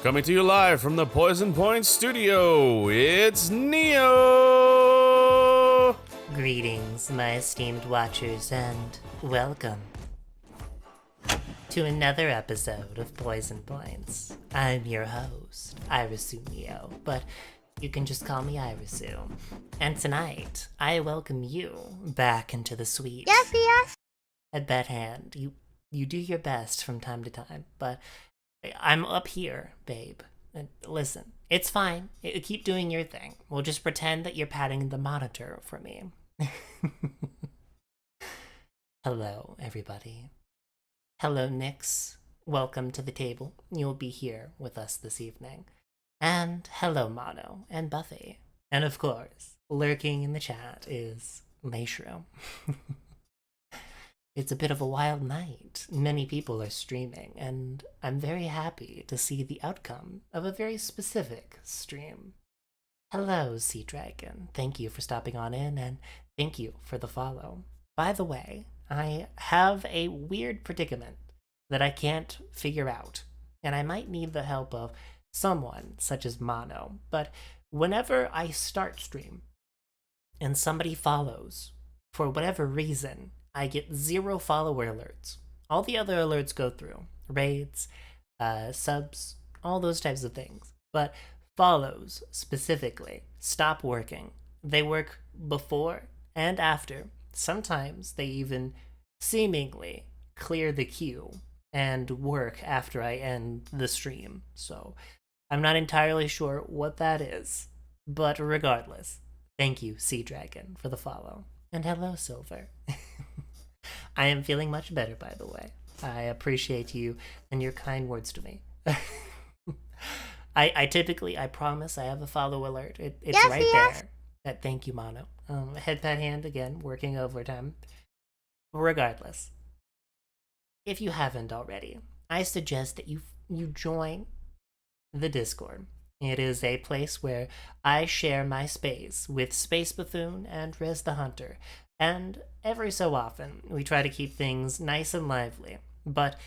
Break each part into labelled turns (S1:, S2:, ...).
S1: Coming to you live from the Poison Point studio, it's Neo!
S2: Greetings, my esteemed watchers, and welcome to another episode of Poison Points. I'm your host, Irisu Neo, but you can just call me Irisu. And tonight, I welcome you back into the suite.
S3: Yes.
S2: At Bet Hand, you do your best from time to time, but I'm up here, babe. And listen, it's fine. Keep doing your thing. We'll just pretend that you're patting the monitor for me. Hello, everybody. Hello, Nyx. Welcome to the table. You'll be here with us this evening. And hello, Mono and Buffy. And of course, lurking in the chat is Leiishroom. It's a bit of a wild night. Many people are streaming, and I'm very happy to see the outcome of a very specific stream. Hello, Sea Dragon. Thank you for stopping on in, and thank you for the follow. By the way, I have a weird predicament that I can't figure out, and I might need the help of someone such as Mono, but whenever I start stream and somebody follows, for whatever reason, I get 0 follower alerts. All the other alerts go through. Raids, subs, all those types of things. But follows, specifically, stop working. They work before and after. Sometimes they even seemingly clear the queue. and work after I end the stream. So I'm not entirely sure what that is. But regardless, thank you, Sea Dragon, for the follow. And hello, Silver. I am feeling much better, by the way. I appreciate you and your kind words to me. I typically, I promise, I have a follow alert. It's yes, right yes. there. Thank you, Mono. Headpad hand again, working overtime. Regardless, if you haven't already, I suggest that you join the Discord. It is a place where I share my space with Space Buffoon and Rez the Hunter, and every so often we try to keep things nice and lively, but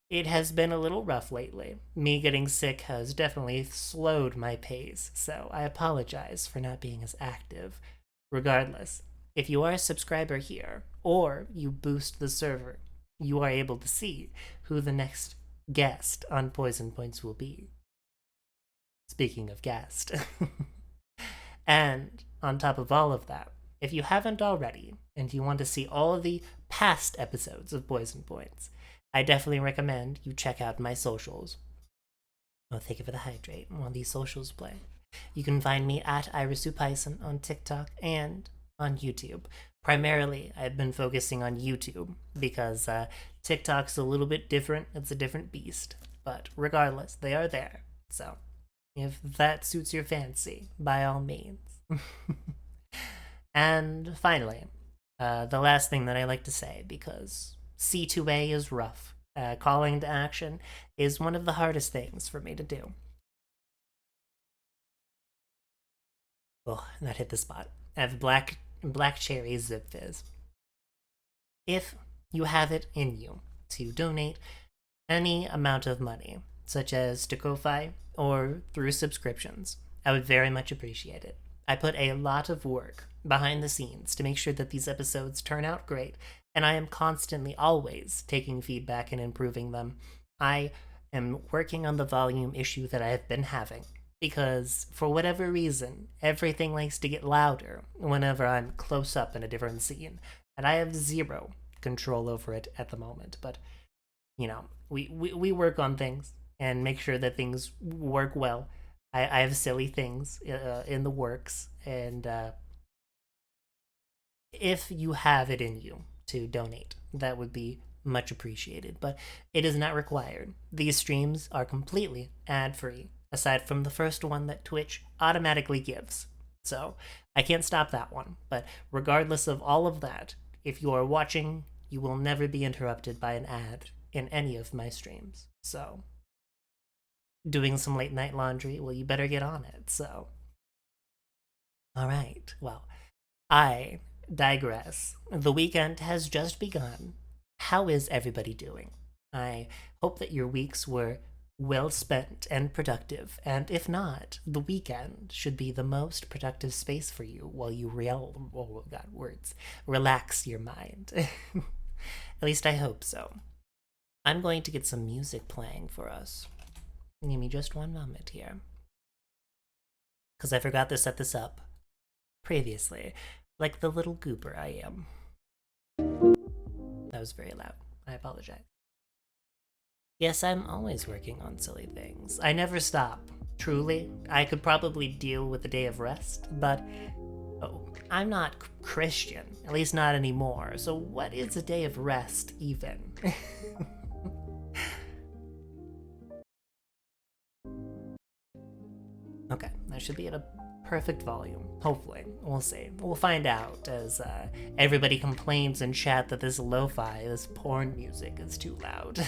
S2: it has been a little rough lately. Me getting sick has definitely slowed my pace, so I apologize for not being as active. Regardless, if you are a subscriber here, or you boost the server, you are able to see who the next guest on Poison Points will be. Speaking of guest. And on top of all of that, if you haven't already, and you want to see all of the past episodes of Poison Points, I definitely recommend you check out my socials. Oh, thank you for the hydrate while these socials play. You can find me at Irisu Python on TikTok and on YouTube. Primarily, I've been focusing on YouTube because TikTok's a little bit different. It's a different beast. But regardless, they are there. So if that suits your fancy, by all means. And finally, the last thing that I like to say, because C2A is rough. Calling to action is one of the hardest things for me to do. Oh, that hit the spot. I have black cherry zip fizz. If you have it in you to donate any amount of money, such as to Ko-Fi or through subscriptions, I would very much appreciate it. I put a lot of work behind the scenes to make sure that these episodes turn out great, and I am constantly, always, taking feedback and improving them. I am working on the volume issue that I have been having, because for whatever reason, everything likes to get louder whenever I'm close up in a different scene, and I have zero control over it at the moment. But, you know, we work on things and make sure that things work well. I have silly things in the works, and if you have it in you to donate, that would be much appreciated, but it is not required. These streams are completely ad-free, aside from the first one that Twitch automatically gives. So I can't stop that one, but regardless of all of that, if you are watching, you will never be interrupted by an ad in any of my streams. So doing some late night laundry, well, you better get on it. So all right, well, I digress. The weekend has just begun. How is everybody doing? I hope that your weeks were well spent and productive, and if not, the weekend should be the most productive space for you while you relax your mind. At least I hope so. I'm going to get some music playing for us. Give me just one moment here, because I forgot to set this up previously, like the little goober I am. That was very loud. I apologize. Yes, I'm always working on silly things. I never stop. Truly, I could probably deal with a day of rest, but I'm not Christian, at least not anymore. So what is a day of rest even? Okay, that should be at a perfect volume. Hopefully. We'll see. We'll find out as everybody complains in chat that this lo-fi, this porn music is too loud.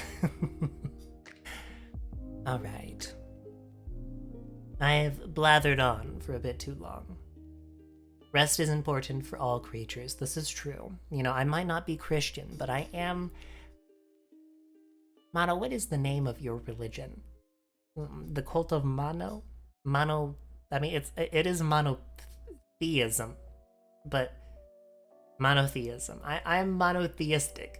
S2: Alright. I have blathered on for a bit too long. Rest is important for all creatures. This is true. You know, I might not be Christian, but I am... Mano, what is the name of your religion? The cult of Mano? I mean, it is monotheism, but monotheism. I'm monotheistic.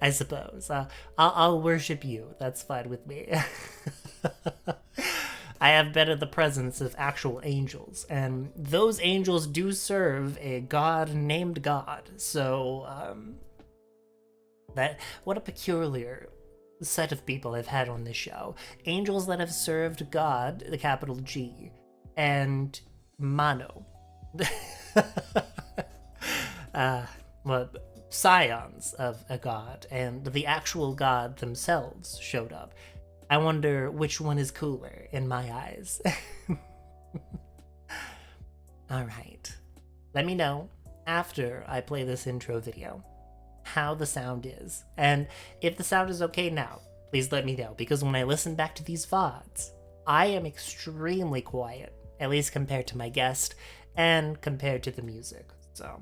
S2: I suppose. I'll worship you. That's fine with me. I have been in the presence of actual angels, and those angels do serve a god named God. So, What a peculiar set of people I've had on this show. Angels that have served God, the capital G, and Mano. Well, scions of a god, and the actual god themselves showed up. I wonder which one is cooler in my eyes. Alright. Let me know after I play this intro video how the sound is. And if the sound is okay now, please let me know, because when I listen back to these VODs, I am extremely quiet, at least compared to my guest and compared to the music. So,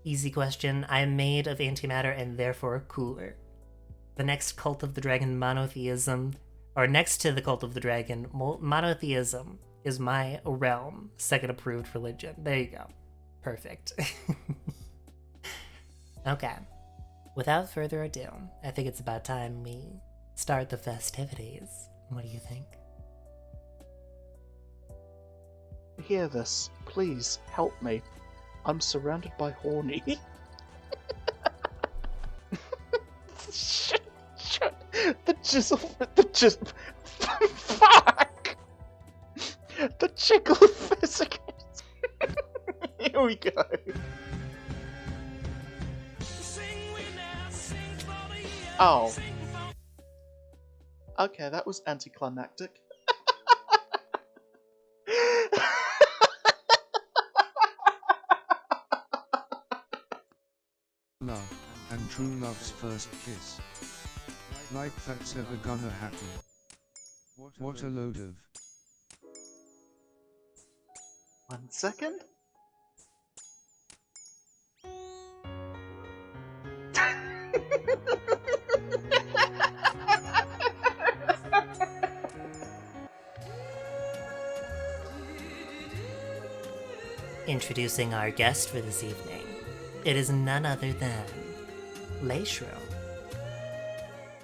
S2: easy question. I am made of antimatter and therefore cooler. The next cult of the dragon, monotheism, or next to the cult of the dragon, monotheism is my realm, second approved religion. There you go. Perfect. Okay. Without further ado, I think it's about time we start the festivities. What do you think?
S3: Hear this. Please help me. I'm surrounded by horny. Shut. The jizzle. Fuck! The jiggle physics. Here we go. Oh. Okay, that was anticlimactic.
S4: Love, and true love's first kiss. Like that's ever gonna happen. What a load of...
S3: 1 second.
S2: Introducing our guest for this evening. It is none other than Leiishroom.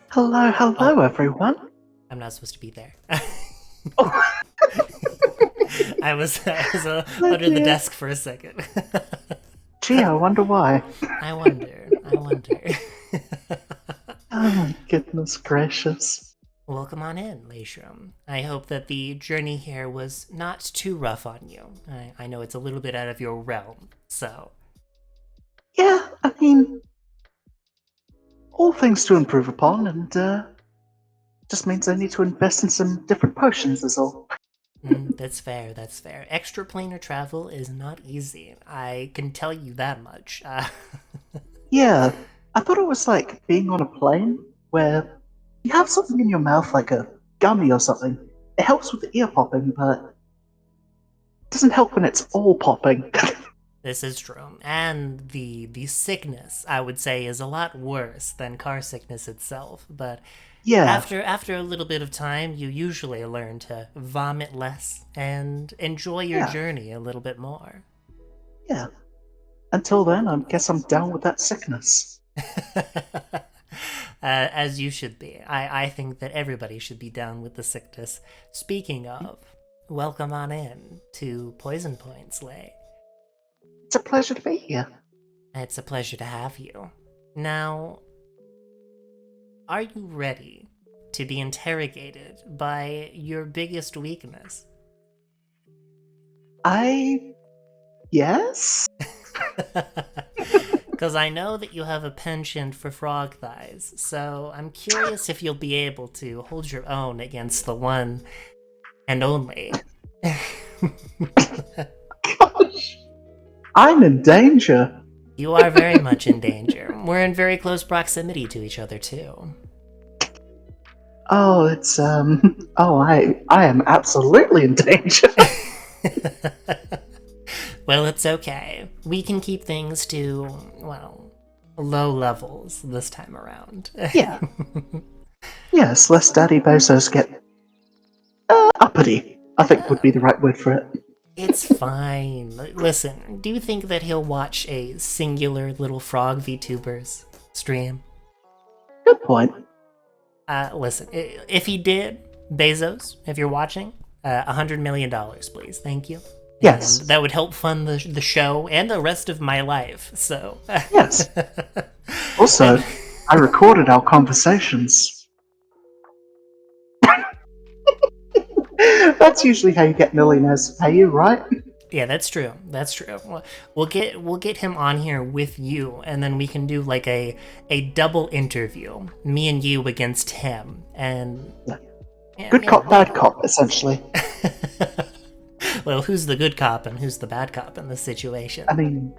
S3: Hello, everyone.
S2: I'm not supposed to be there.
S3: Oh.
S2: I was under the desk for a second.
S3: Gee, I wonder why.
S2: I wonder.
S3: Oh my goodness gracious.
S2: Welcome on in, Leiishroom. I hope that the journey here was not too rough on you. I know it's a little bit out of your realm, so...
S3: Yeah, I mean, all things to improve upon, and just means I need to invest in some different potions is all.
S2: That's fair. Extraplanar travel is not easy. I can tell you that much.
S3: Yeah, I thought it was like being on a plane where you have something in your mouth like a gummy or something. It helps with the ear popping, but it doesn't help when it's all popping.
S2: This is true. And the sickness, I would say, is a lot worse than car sickness itself. But
S3: Yeah,
S2: after a little bit of time, you usually learn to vomit less and enjoy your
S3: Yeah.
S2: journey a little bit more.
S3: yeah. Until then, I guess I'm down with that sickness.
S2: As you should be. I think that everybody should be down with the sickness. Speaking of, welcome on in to Poison Points, Lei.
S3: It's a pleasure to be here.
S2: It's a pleasure to have you. Now, are you ready to be interrogated by your biggest weakness?
S3: Yes?
S2: Because I know that you have a penchant for frog thighs, so I'm curious if you'll be able to hold your own against the one and only.
S3: Gosh. I'm in danger.
S2: You are very much in danger. We're in very close proximity to each other, too.
S3: Oh, it's, I am absolutely in danger.
S2: Well, it's okay. We can keep things to, well, low levels this time around.
S3: Yeah. Yes, lest Daddy Bezos get uppity, I think would be the right word for it.
S2: It's fine. Listen, do you think that he'll watch a singular little frog VTubers stream?
S3: Good point.
S2: Listen, if he did, Bezos, if you're watching, $100 million, please. Thank you.
S3: Yes.
S2: And that would help fund the show and the rest of my life. So
S3: Yes. Also, I recorded our conversations. That's usually how you get millionaires to pay you, right?
S2: Yeah, that's true. That's true. We'll get him on here with you, and then we can do like a double interview, me and you against him, and
S3: Good cop, bad cop, essentially.
S2: Well, who's the good cop and who's the bad cop in this situation?
S3: I mean,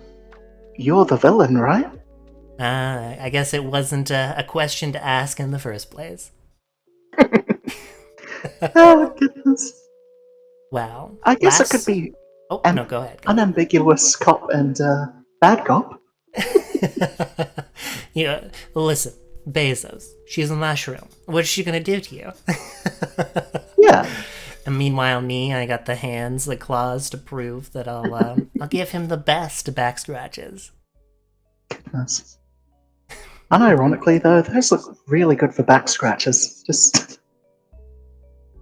S3: you're the villain, right?
S2: I guess it wasn't a question to ask in the first place.
S3: Oh, goodness.
S2: Well,
S3: I guess it could be
S2: Oh,
S3: an
S2: no, go ahead.
S3: unambiguous cop and bad cop.
S2: Listen, Bezos, she's a mushroom. What's she gonna do to you?
S3: Yeah.
S2: And meanwhile, me, I got the hands, the claws to prove that I'll give him the best back scratches.
S3: Goodness. Unironically, though, those look really good for back scratches. Just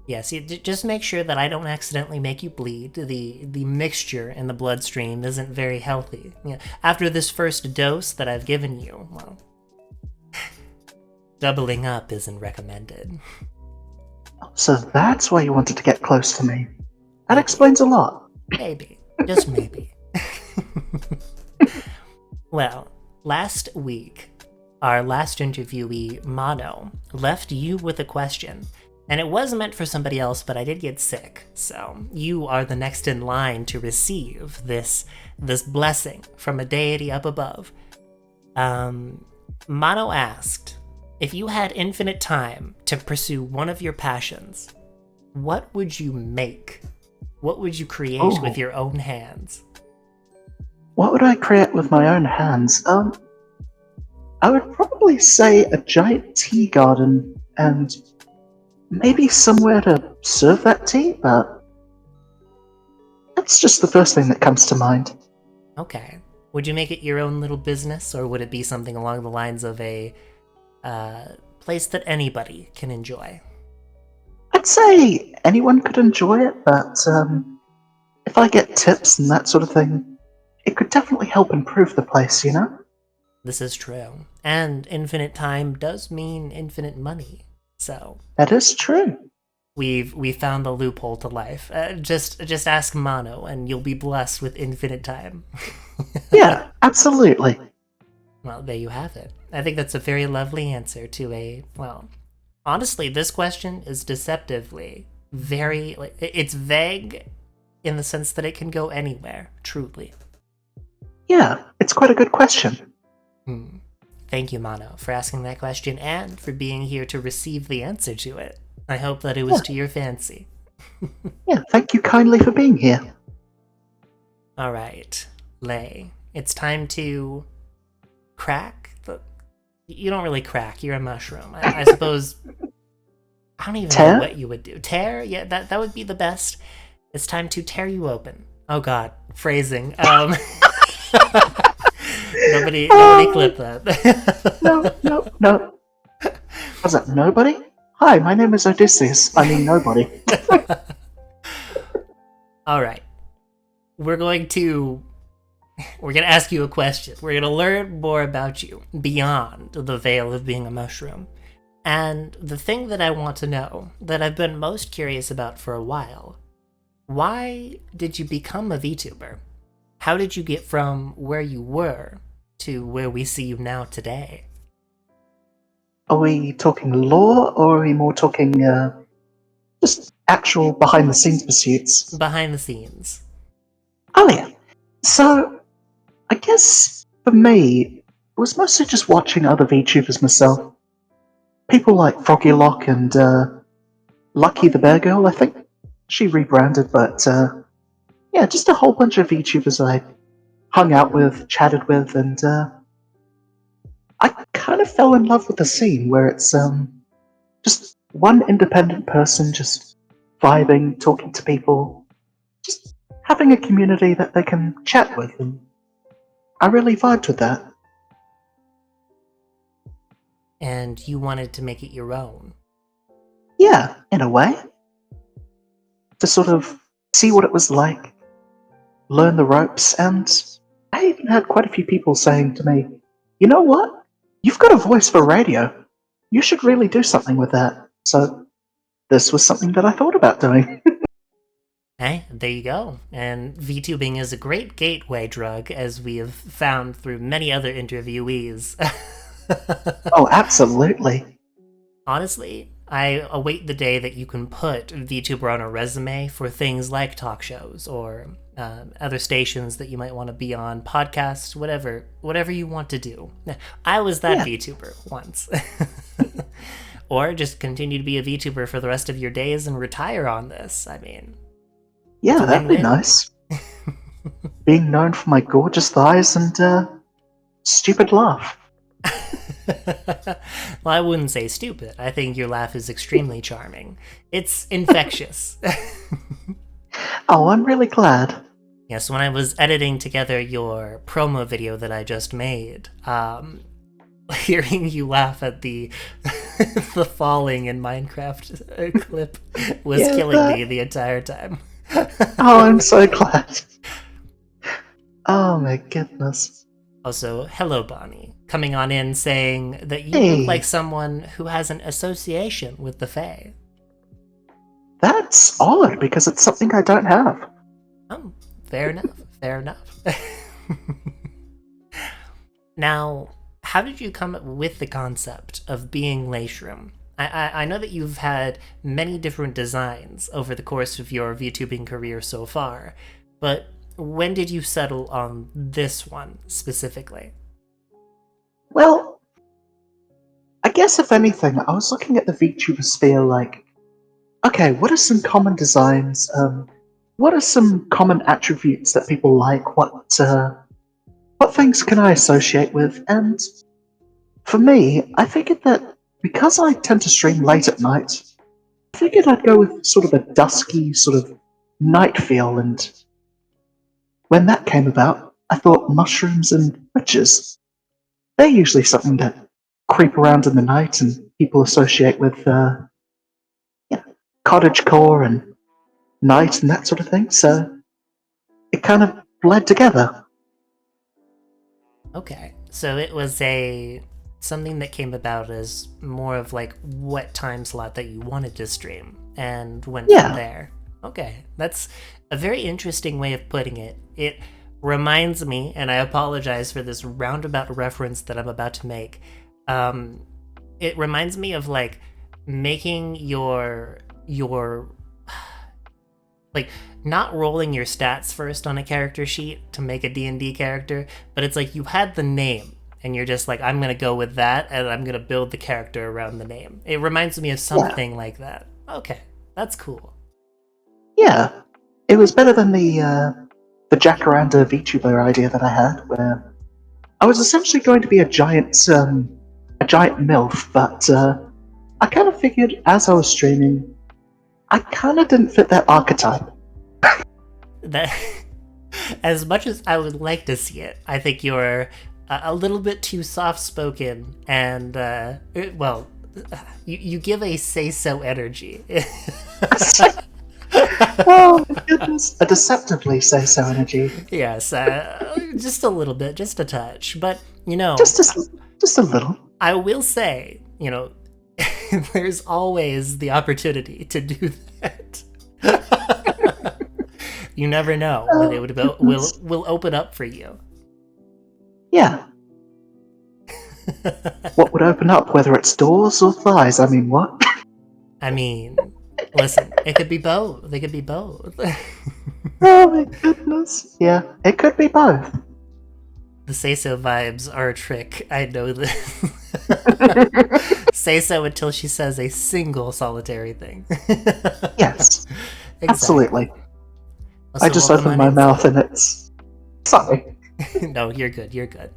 S2: Yeah, see, just make sure that I don't accidentally make you bleed. The mixture in the bloodstream isn't very healthy. After this first dose that I've given you, well, doubling up isn't recommended.
S3: so that's why you wanted to get close to me. That explains a lot.
S2: Maybe. Just maybe. Well, last week, our last interviewee, Mono, left you with a question. And it was meant for somebody else, but I did get sick. So you are the next in line to receive this blessing from a deity up above. Mono asked, if you had infinite time to pursue one of your passions, what would you make? What would you create with your own hands?
S3: What would I create with my own hands? I would probably say a giant tea garden and maybe somewhere to serve that tea, but that's just the first thing that comes to mind.
S2: Okay. Would you make it your own little business, or would it be something along the lines of a place that anybody can enjoy?
S3: I'd say anyone could enjoy it, but if I get tips and that sort of thing, it could definitely help improve the place, you know?
S2: This is true. And infinite time does mean infinite money. So
S3: That is true.
S2: we found the loophole to life. Just ask Mono, and you'll be blessed with infinite time.
S3: Yeah, absolutely.
S2: Well, there you have it. I think that's a very lovely answer to well, honestly, this question is deceptively very, it's vague in the sense that it can go anywhere, truly.
S3: Yeah, it's quite a good question.
S2: Thank you, Mono, for asking that question and for being here to receive the answer to it. I hope that it was to your fancy.
S3: Yeah, thank you kindly for being here.
S2: Alright, Lei, it's time to crack the... You don't really crack, you're a mushroom. I suppose... I don't even
S3: Tear?
S2: know what you would do. Tear? Yeah, that would be the best. It's time to tear you open. Oh god, phrasing. Nobody clip that.
S3: No. Was that nobody? Hi, my name is Odysseus. I mean nobody.
S2: Alright. We're gonna ask you a question. We're gonna learn more about you beyond the veil of being a mushroom. And the thing that I want to know, that I've been most curious about for a while, why did you become a VTuber? How did you get from where you were to where we see you now today?
S3: Are we talking lore, or are we more talking just actual behind-the-scenes pursuits?
S2: Behind the scenes.
S3: Oh yeah. So, I guess for me, it was mostly just watching other VTubers myself. People like Froggy Lock and Lucky the Bear Girl, I think. She rebranded, but yeah, just a whole bunch of VTubers I hung out with, chatted with, and I kind of fell in love with the scene where it's just one independent person just vibing, talking to people, just having a community that they can chat with, and I really vibed with that.
S2: And you wanted to make it your own.
S3: Yeah, in a way. To sort of see what it was like, learn the ropes, and I even had quite a few people saying to me, you know what? You've got a voice for radio. You should really do something with that. So this was something that I thought about doing.
S2: Hey, there you go. And VTubing is a great gateway drug, as we have found through many other interviewees.
S3: Oh, absolutely.
S2: Honestly, I await the day that you can put VTuber on a resume for things like talk shows or other stations that you might want to be on, podcasts, whatever you want to do. I was that VTuber once. Or just continue to be a VTuber for the rest of your days and retire on this. I mean,
S3: Yeah, that'd be
S2: win-win.
S3: nice. Being known for my gorgeous thighs and stupid laugh.
S2: Well, I wouldn't say stupid. I think your laugh is extremely charming. It's infectious.
S3: Oh, I'm really glad.
S2: Yes, when I was editing together your promo video that I just made, hearing you laugh at the the falling in Minecraft clip was killing me the entire time.
S3: Oh, I'm so glad. Oh my goodness.
S2: Also, hello, Bonnie, coming on in saying that you
S3: Hey.
S2: look like someone who has an association with the Fae.
S3: That's odd because it's something I don't have.
S2: Oh, fair enough, fair enough. Now, how did you come up with the concept of being Leiishroom? I know that you've had many different designs over the course of your VTubing career so far, but when did you settle on this one specifically?
S3: Well, I guess if anything, I was looking at the VTuber sphere like, okay, what are some common designs? What are some common attributes that people like? What things can I associate with? And for me, I figured that because I tend to stream late at night, I figured I'd go with sort of a dusky, sort of night feel, and when that came about, I thought mushrooms and witches. They're usually something that creep around in the night and people associate with cottagecore and night and that sort of thing, so it kind of bled together.
S2: Okay, so it was something that came about as more of like what time slot that you wanted to stream and went from there. Okay, that's a very interesting way of putting it. It reminds me, and I apologize for this roundabout reference that I'm about to make. It reminds me of like making your like not rolling your stats first on a character sheet to make a D&D character, but it's like you had the name and you're just like, I'm gonna go with that and I'm gonna build the character around the name. It reminds me of something like that. Okay, that's cool.
S3: Yeah, it was better than the Jacaranda VTuber idea that I had, where I was essentially going to be a giant MILF, but I kind of figured as I was streaming, I kind of didn't fit that archetype.
S2: That, as much as I would like to see it, I think you're a little bit too soft-spoken, and you give a say-so energy.
S3: Oh my goodness, a deceptively say-so energy.
S2: Yes, just a little bit, just a touch, but
S3: just a little.
S2: I will say, there's always the opportunity to do that. You never know when it will open up for you.
S3: Yeah. What would open up, whether it's doors or thighs? I mean, what?
S2: I mean, listen, it could be both. They could be both.
S3: Oh my goodness. Yeah, it could be both.
S2: The say-so vibes are a trick. I know this. Say so until she says a single solitary thing.
S3: Yes,
S2: exactly.
S3: Absolutely.
S2: Also,
S3: I just opened my mouth and it's... Sorry.
S2: No, you're good, you're good.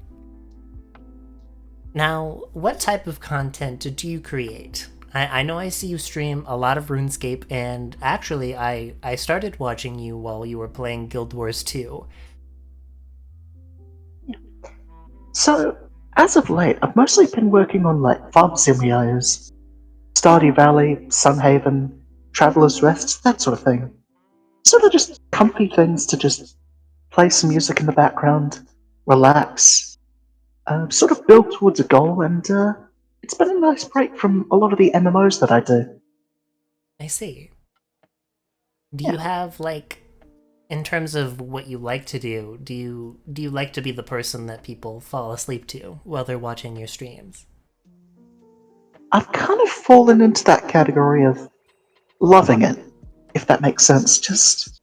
S2: Now, what type of content do you create? I know I see you stream a lot of RuneScape, and actually I started watching you while you were playing Guild Wars 2.
S3: So, as of late, I've mostly been working on like farm simulators, Stardew Valley, Sunhaven, Traveler's Rest, that sort of thing. Sort of just comfy things to just play some music in the background, relax, sort of build towards a goal, and it's been a nice break from a lot of the MMOs that I do.
S2: I see. Do
S3: Yeah.
S2: you have, like, in terms of what you like to do, do you like to be the person that people fall asleep to while they're watching your streams?
S3: I've kind of fallen into that category of loving it, if that makes sense. Just,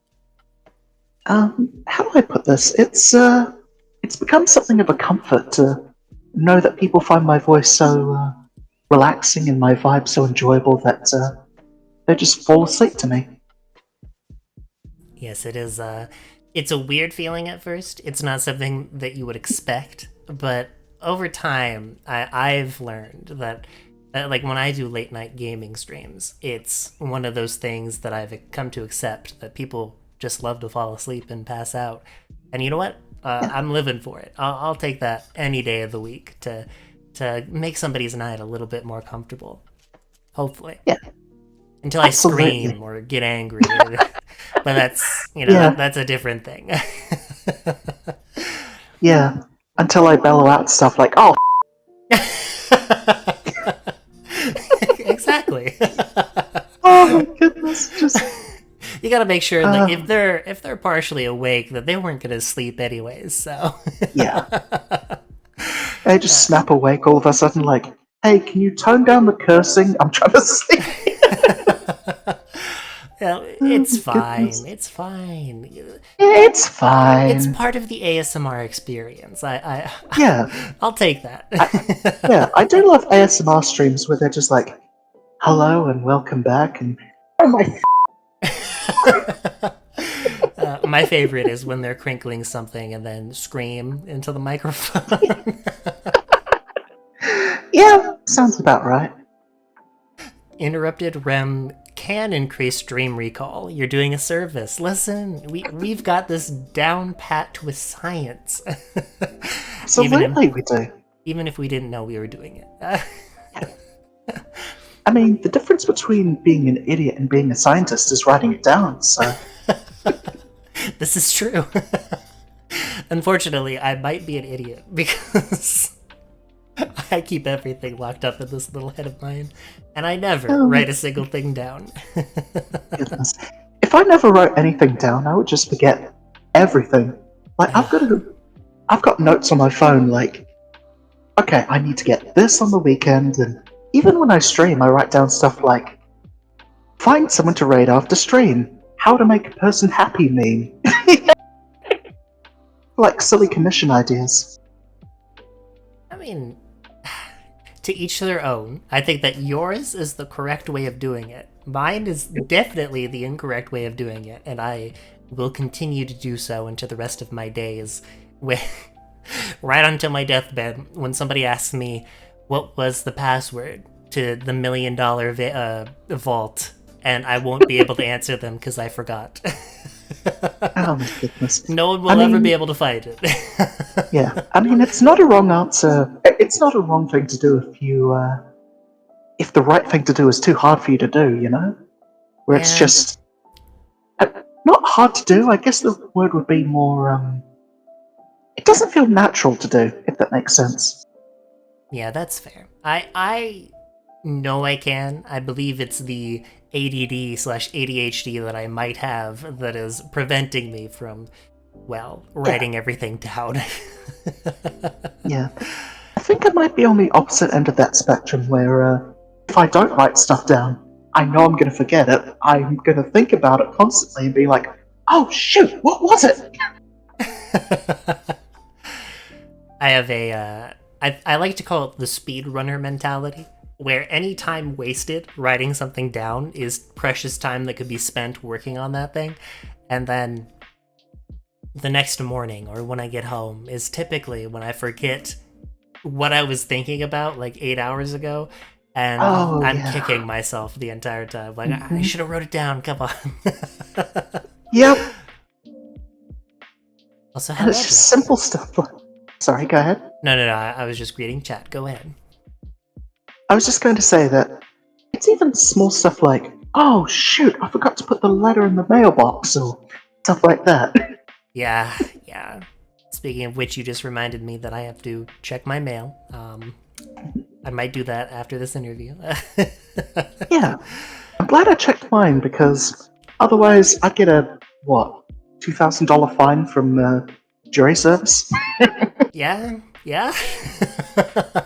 S3: how do I put this? It's become something of a comfort to know that people find my voice so relaxing and my vibe so enjoyable that they just fall asleep to me.
S2: Yes, it is. It's a weird feeling at first. It's not something that you would expect, but over time, I've learned that, like, when I do late night gaming streams, it's one of those things that I've come to accept that people just love to fall asleep and pass out. And you know what? I'm living for it. I'll take that any day of the week to make somebody's night a little bit more comfortable. Hopefully.
S3: Yeah.
S2: Until I
S3: Absolutely.
S2: scream or get angry. But that's,
S3: Yeah.
S2: that's a different thing.
S3: Yeah, until I bellow out stuff like, "Oh,
S2: Exactly.
S3: oh my goodness!" Just
S2: You gotta make sure that if they're partially awake, that they weren't gonna sleep anyways. So
S3: yeah, they just snap awake all of a sudden, like, "Hey, can you tone down the cursing? I'm trying to sleep."
S2: it's
S3: Oh my goodness.
S2: fine. It's fine.
S3: It's
S2: It's
S3: fine.
S2: part of the ASMR experience.
S3: Yeah,
S2: I'll take that.
S3: yeah. I do love ASMR streams where they're just like, "Hello and welcome back," and oh my,
S2: My favorite is when they're crinkling something and then scream into the microphone.
S3: yeah, sounds about right.
S2: Interrupted REM can increase dream recall. You're doing a service. Listen, we've got this down pat with science.
S3: Absolutely, we do.
S2: Even if we didn't know we were doing it.
S3: I mean, the difference between being an idiot and being a scientist is writing it down. So.
S2: This is true. Unfortunately, I might be an idiot because I keep everything locked up in this little head of mine, and I never write a single thing down.
S3: Goodness. If I never wrote anything down, I would just forget everything. Like I've got notes on my phone. Like, okay, I need to get this on the weekend, and even when I stream, I write down stuff like, find someone to raid after stream, how to make a person happy meme, like silly commission ideas.
S2: I mean, to each their own. I think that yours is the correct way of doing it. Mine is definitely the incorrect way of doing it, and I will continue to do so into the rest of my days. Right until my deathbed, when somebody asks me what was the password to the $1 million vault, and I won't be able to answer them because I forgot.
S3: Oh my goodness.
S2: No one will ever be able to find it.
S3: Yeah, I mean, it's not a wrong answer. It's not a wrong thing to do if the right thing to do is too hard for you to do, you know? Where it's
S2: Yeah.
S3: just not hard to do. I guess the word would be more. It doesn't feel natural to do, if that makes sense.
S2: Yeah, that's fair. I know I can. I believe it's the ADD/ADHD that I might have that is preventing me from, well, writing everything down.
S3: Yeah, I think I might be on the opposite end of that spectrum, where if I don't write stuff down, I know I'm going to forget it. I'm going to think about it constantly and be like, "Oh shoot, what was it?"
S2: I have I like to call it the speedrunner mentality, where any time wasted writing something down is precious time that could be spent working on that thing. And then the next morning or when I get home is typically when I forget what I was thinking about like 8 hours ago. And
S3: Oh,
S2: I'm
S3: yeah.
S2: kicking myself the entire time. Like, I should have wrote it down. Come on.
S3: Yep.
S2: Also,
S3: And
S2: hello.
S3: it's just simple stuff. Sorry, go ahead.
S2: No. I was just greeting chat. Go ahead.
S3: I was just going to say that it's even small stuff like, "Oh shoot, I forgot to put the letter in the mailbox," or stuff like that.
S2: Yeah. Speaking of which, you just reminded me that I have to check my mail. I might do that after this interview.
S3: Yeah. I'm glad I checked mine because otherwise I'd get a, what, $2,000 fine from jury service?
S2: Yeah, yeah.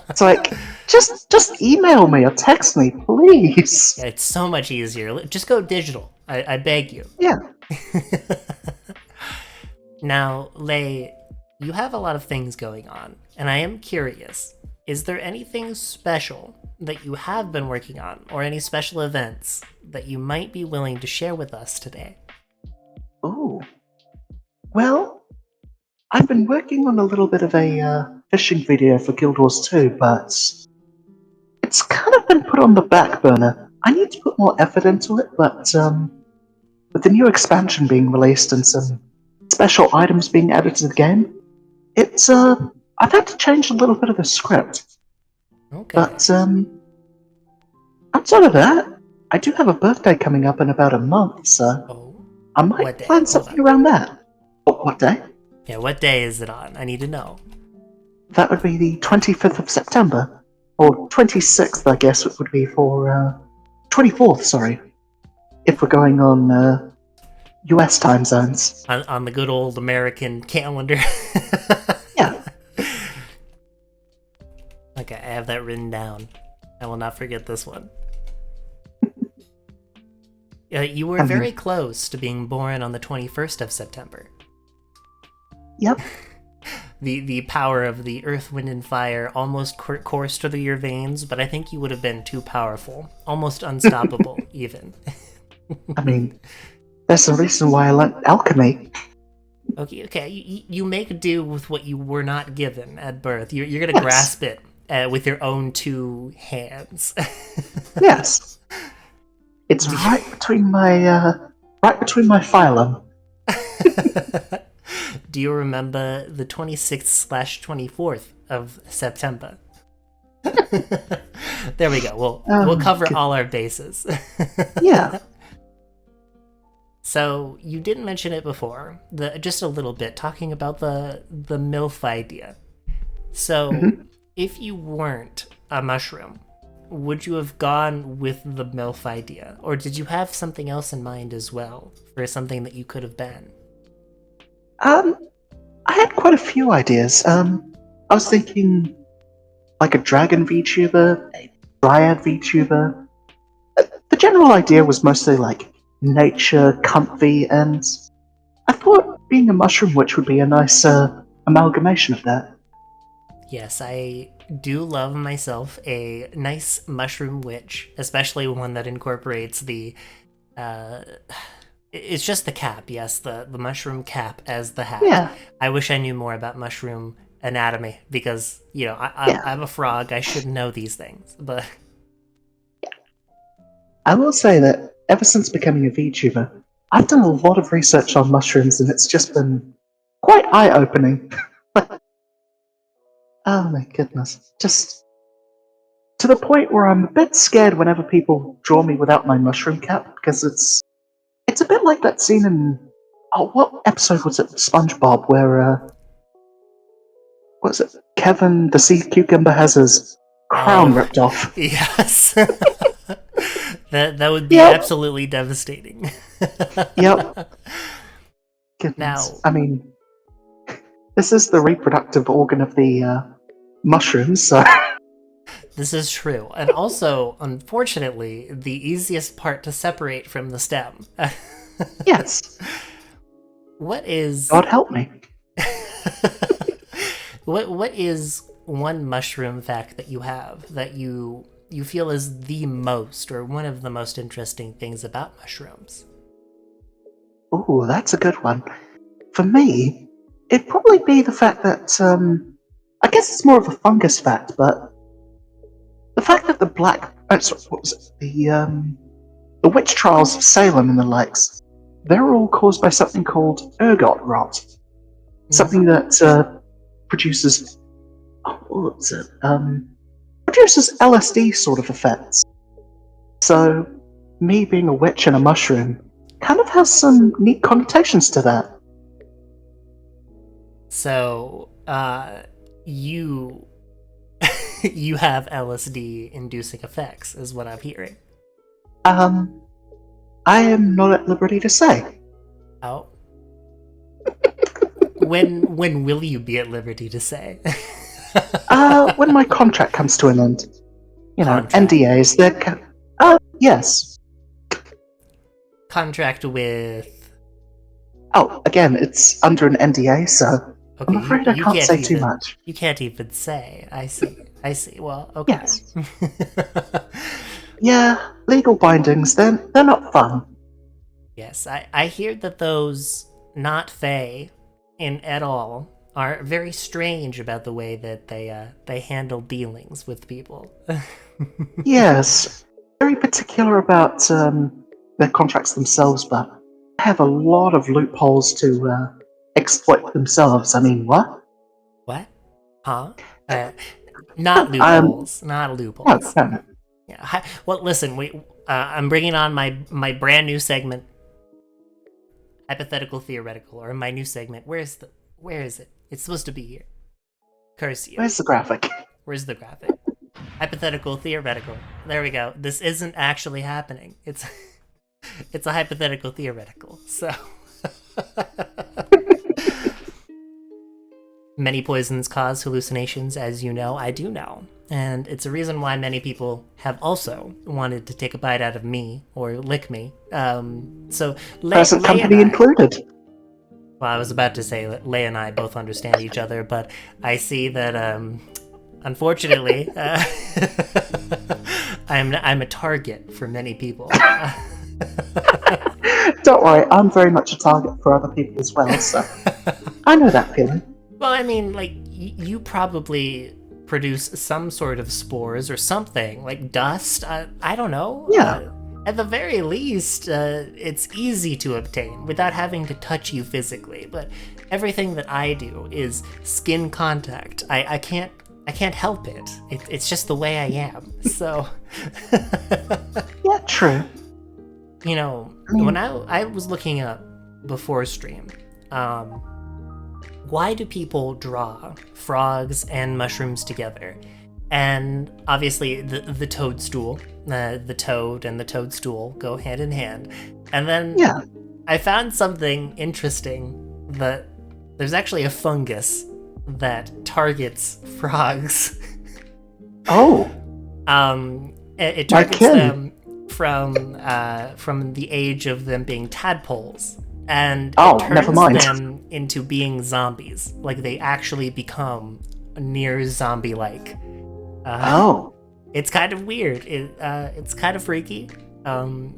S3: It's like, just email me or text me, please.
S2: Yeah, it's so much easier. Just go digital. I beg you.
S3: Yeah.
S2: Now, Lei, you have a lot of things going on, and I am curious. Is there anything special that you have been working on, or any special events that you might be willing to share with us today?
S3: Oh. Well, I've been working on a little bit of a fishing video for Guild Wars 2, but it's kind of been put on the back burner. I need to put more effort into it, but with the new expansion being released and some special items being added to the game, it's I've had to change a little bit of the script.
S2: Okay.
S3: But outside of that, I do have a birthday coming up in about a month, so
S2: Oh,
S3: I might
S2: what day?
S3: plan
S2: Hold
S3: something
S2: on.
S3: around that. What day?
S2: Yeah, what day is it on? I need to know.
S3: That would be the 25th of September. Or 26th, I guess it would be for 24th, sorry. If we're going on US time zones.
S2: On the good old American calendar.
S3: Yeah.
S2: Okay, I have that written down. I will not forget this one. You were very close to being born on the 21st of September.
S3: Yep.
S2: The power of the earth, wind, and fire almost coursed through your veins, but I think you would have been too powerful. Almost unstoppable, even.
S3: I mean, there's a reason why I learnt alchemy.
S2: Okay, you make do with what you were not given at birth. You're gonna grasp it with your own two hands.
S3: Yes. It's right between my phylum.
S2: Do you remember the 26th/24th of September? There we go. We'll cover all our bases.
S3: Yeah.
S2: So you didn't mention it before, just a little bit, talking about the MILF idea. So if you weren't a mushroom, would you have gone with the MILF idea, or did you have something else in mind as well for something that you could have been?
S3: I had quite a few ideas. I was thinking like a dragon VTuber, a dryad VTuber. The general idea was mostly like nature, comfy, and I thought being a mushroom witch would be a nice amalgamation of that.
S2: Yes, I do love myself a nice mushroom witch, especially one that incorporates the it's just the cap, yes, the mushroom cap as the hat.
S3: Yeah.
S2: I wish I knew more about mushroom anatomy because, I'm a frog. I should know these things, but
S3: I will say that ever since becoming a VTuber, I've done a lot of research on mushrooms and it's just been quite eye-opening. Oh my goodness. Just to the point where I'm a bit scared whenever people draw me without my mushroom cap, because it's a bit like that scene in... Oh, what episode was it? SpongeBob, where, what was it? Kevin, the sea cucumber, has his crown ripped off.
S2: yes. That would be
S3: Yep.
S2: absolutely devastating.
S3: Yep. Goodness.
S2: Now,
S3: I mean, this is the reproductive organ of the mushrooms, so...
S2: this is true. And also, unfortunately, the easiest part to separate from the stem.
S3: Yes.
S2: What is...
S3: God help me.
S2: What is one mushroom fact that you have that you feel is the most, or one of the most interesting things about mushrooms?
S3: Ooh, that's a good one. For me, it'd probably be the fact that, I guess it's more of a fungus fact, but the fact that what was it? The witch trials of Salem and the likes, they're all caused by something called ergot rot. Something that produces, produces LSD sort of effects. So, me being a witch and a mushroom kind of has some neat connotations to that.
S2: So, you you have LSD inducing effects, is what I'm hearing.
S3: I am not at liberty to say.
S2: Oh. When will you be at liberty to say?
S3: When my contract comes to an end. You know,
S2: Contract.
S3: NDAs, yes.
S2: Contract with...
S3: Oh, again, it's under an NDA, so
S2: Okay,
S3: I'm afraid I
S2: you
S3: can't
S2: can't
S3: say
S2: even,
S3: too much.
S2: You can't even say. I see. Well, okay.
S3: Yes. Yeah, legal bindings, they're not fun.
S2: Yes, I hear that those not Fae in at all are very strange about the way that they handle dealings with people.
S3: Yes, very particular about their contracts themselves, but have a lot of loopholes to exploit themselves. I mean, what?
S2: What? Huh? Not
S3: Um,
S2: loopholes. Not
S3: no,
S2: loopholes.
S3: no, no.
S2: Yeah. Well, listen. I'm bringing on my brand new segment, hypothetical theoretical, or my new segment. Where is it? It's supposed to be here. Curse you.
S3: Where's the graphic?
S2: Where's the graphic? Hypothetical theoretical. There we go. This isn't actually happening. It's a hypothetical theoretical. So many poisons cause hallucinations, as you know. I do know. And it's a reason why many people have also wanted to take a bite out of me or lick me. So
S3: Present
S2: Lei
S3: company
S2: and I,
S3: included.
S2: well, I was about to say that Lei and I both understand each other, but I see that, unfortunately, I'm a target for many people.
S3: Don't worry, I'm very much a target for other people as well, so I know that feeling.
S2: Well, I mean, like, you probably produce some sort of spores or something, like dust. I don't know.
S3: Yeah.
S2: At the very least, it's easy to obtain without having to touch you physically. But everything that I do is skin contact. I can't help it. It's just the way I am. So,
S3: Yeah, true.
S2: you know, when I was looking up before stream, why do people draw frogs and mushrooms together? And obviously the toadstool, the toad and the toadstool go hand in hand. And then
S3: Yeah.
S2: I found something interesting, that there's actually a fungus that targets frogs.
S3: Oh,
S2: It
S3: My
S2: targets
S3: kin.
S2: them from the age of them being tadpoles, and
S3: Oh,
S2: it
S3: never
S2: turns
S3: mind.
S2: them into being zombies. Like, they actually become near zombie-like.
S3: oh.
S2: It's kind of weird. It's kind of freaky. I'm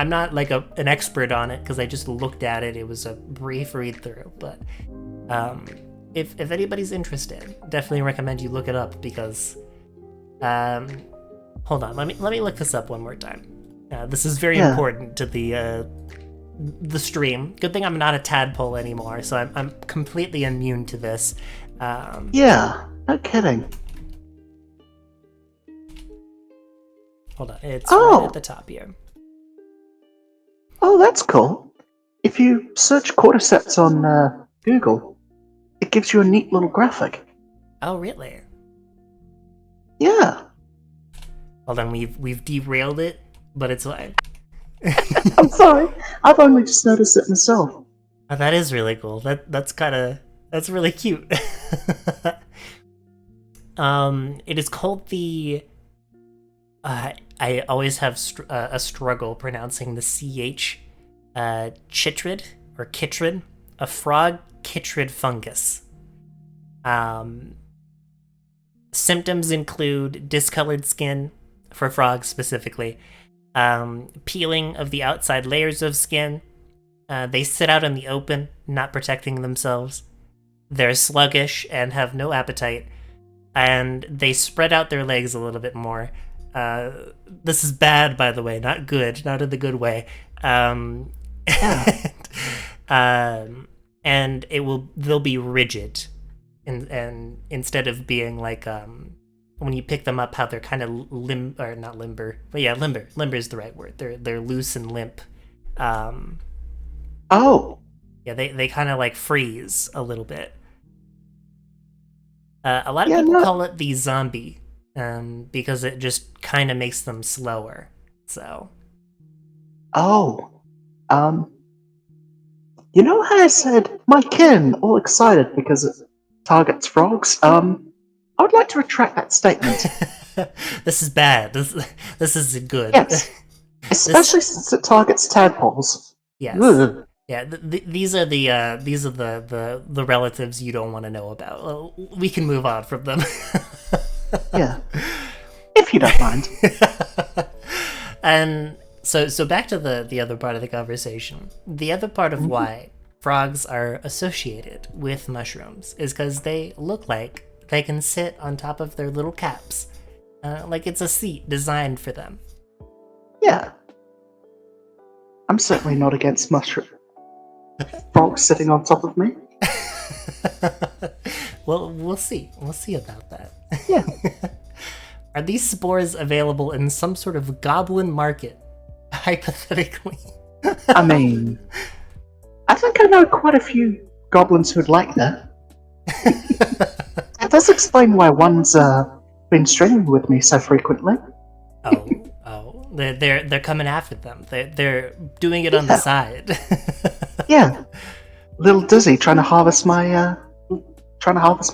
S2: not like an expert on it because I just looked at it. It was a brief read through, but if anybody's interested, definitely recommend you look it up because hold on, let me look this up one more time. This is very important to the stream. Good thing I'm not a tadpole anymore, so I'm completely immune to this.
S3: Yeah, no kidding.
S2: Hold on, it's
S3: Oh.
S2: right at the top here.
S3: Oh, that's cool. If you search cordyceps on Google, it gives you a neat little graphic.
S2: Oh, really?
S3: Yeah.
S2: Hold on, we've derailed it, but it's fine.
S3: I'm sorry. I've only just noticed it myself.
S2: Oh, that is really cool. That's really cute. It is called the. I always have a struggle pronouncing the CH. Chytrid or chytrid, a frog chytrid fungus. Symptoms include discolored skin for frogs specifically, peeling of the outside layers of skin. They sit out in the open, not protecting themselves. They're sluggish and have no appetite, and they spread out their legs a little bit more. This is bad, by the way, not good, not in the good way. And they'll be rigid, and instead of being like when you pick them up, how they're kind of not limber, but yeah, limber is the right word. They're loose and limp.
S3: Oh.
S2: Yeah, they kind of like freeze a little bit. A lot of
S3: Yeah,
S2: people
S3: no.
S2: call it the zombie, because it just kind of makes them slower. So,
S3: Oh. Um, you know how I said my kin all excited because it targets frogs? I would like to retract that statement.
S2: this is bad. This isn't good.
S3: Yes.
S2: This,
S3: Especially since it targets tadpoles.
S2: yes.
S3: Ugh.
S2: Yeah, these are the relatives you don't want to know about. Well, we can move on from them.
S3: Yeah. If you don't mind.
S2: And so back to the other part of the conversation. The other part of why frogs are associated with mushrooms is because they look like they can sit on top of their little caps, like it's a seat designed for them.
S3: Yeah. I'm certainly not against mushroom frogs sitting on top of me.
S2: Well, we'll see. We'll see about that.
S3: Yeah.
S2: Are these spores available in some sort of goblin market? Hypothetically.
S3: I mean, I think I know quite a few goblins who'd like that. It does explain why one's been streaming with me so frequently.
S2: Oh, they're coming after them. They're doing it on the side.
S3: Yeah. Little Dizzy trying to harvest my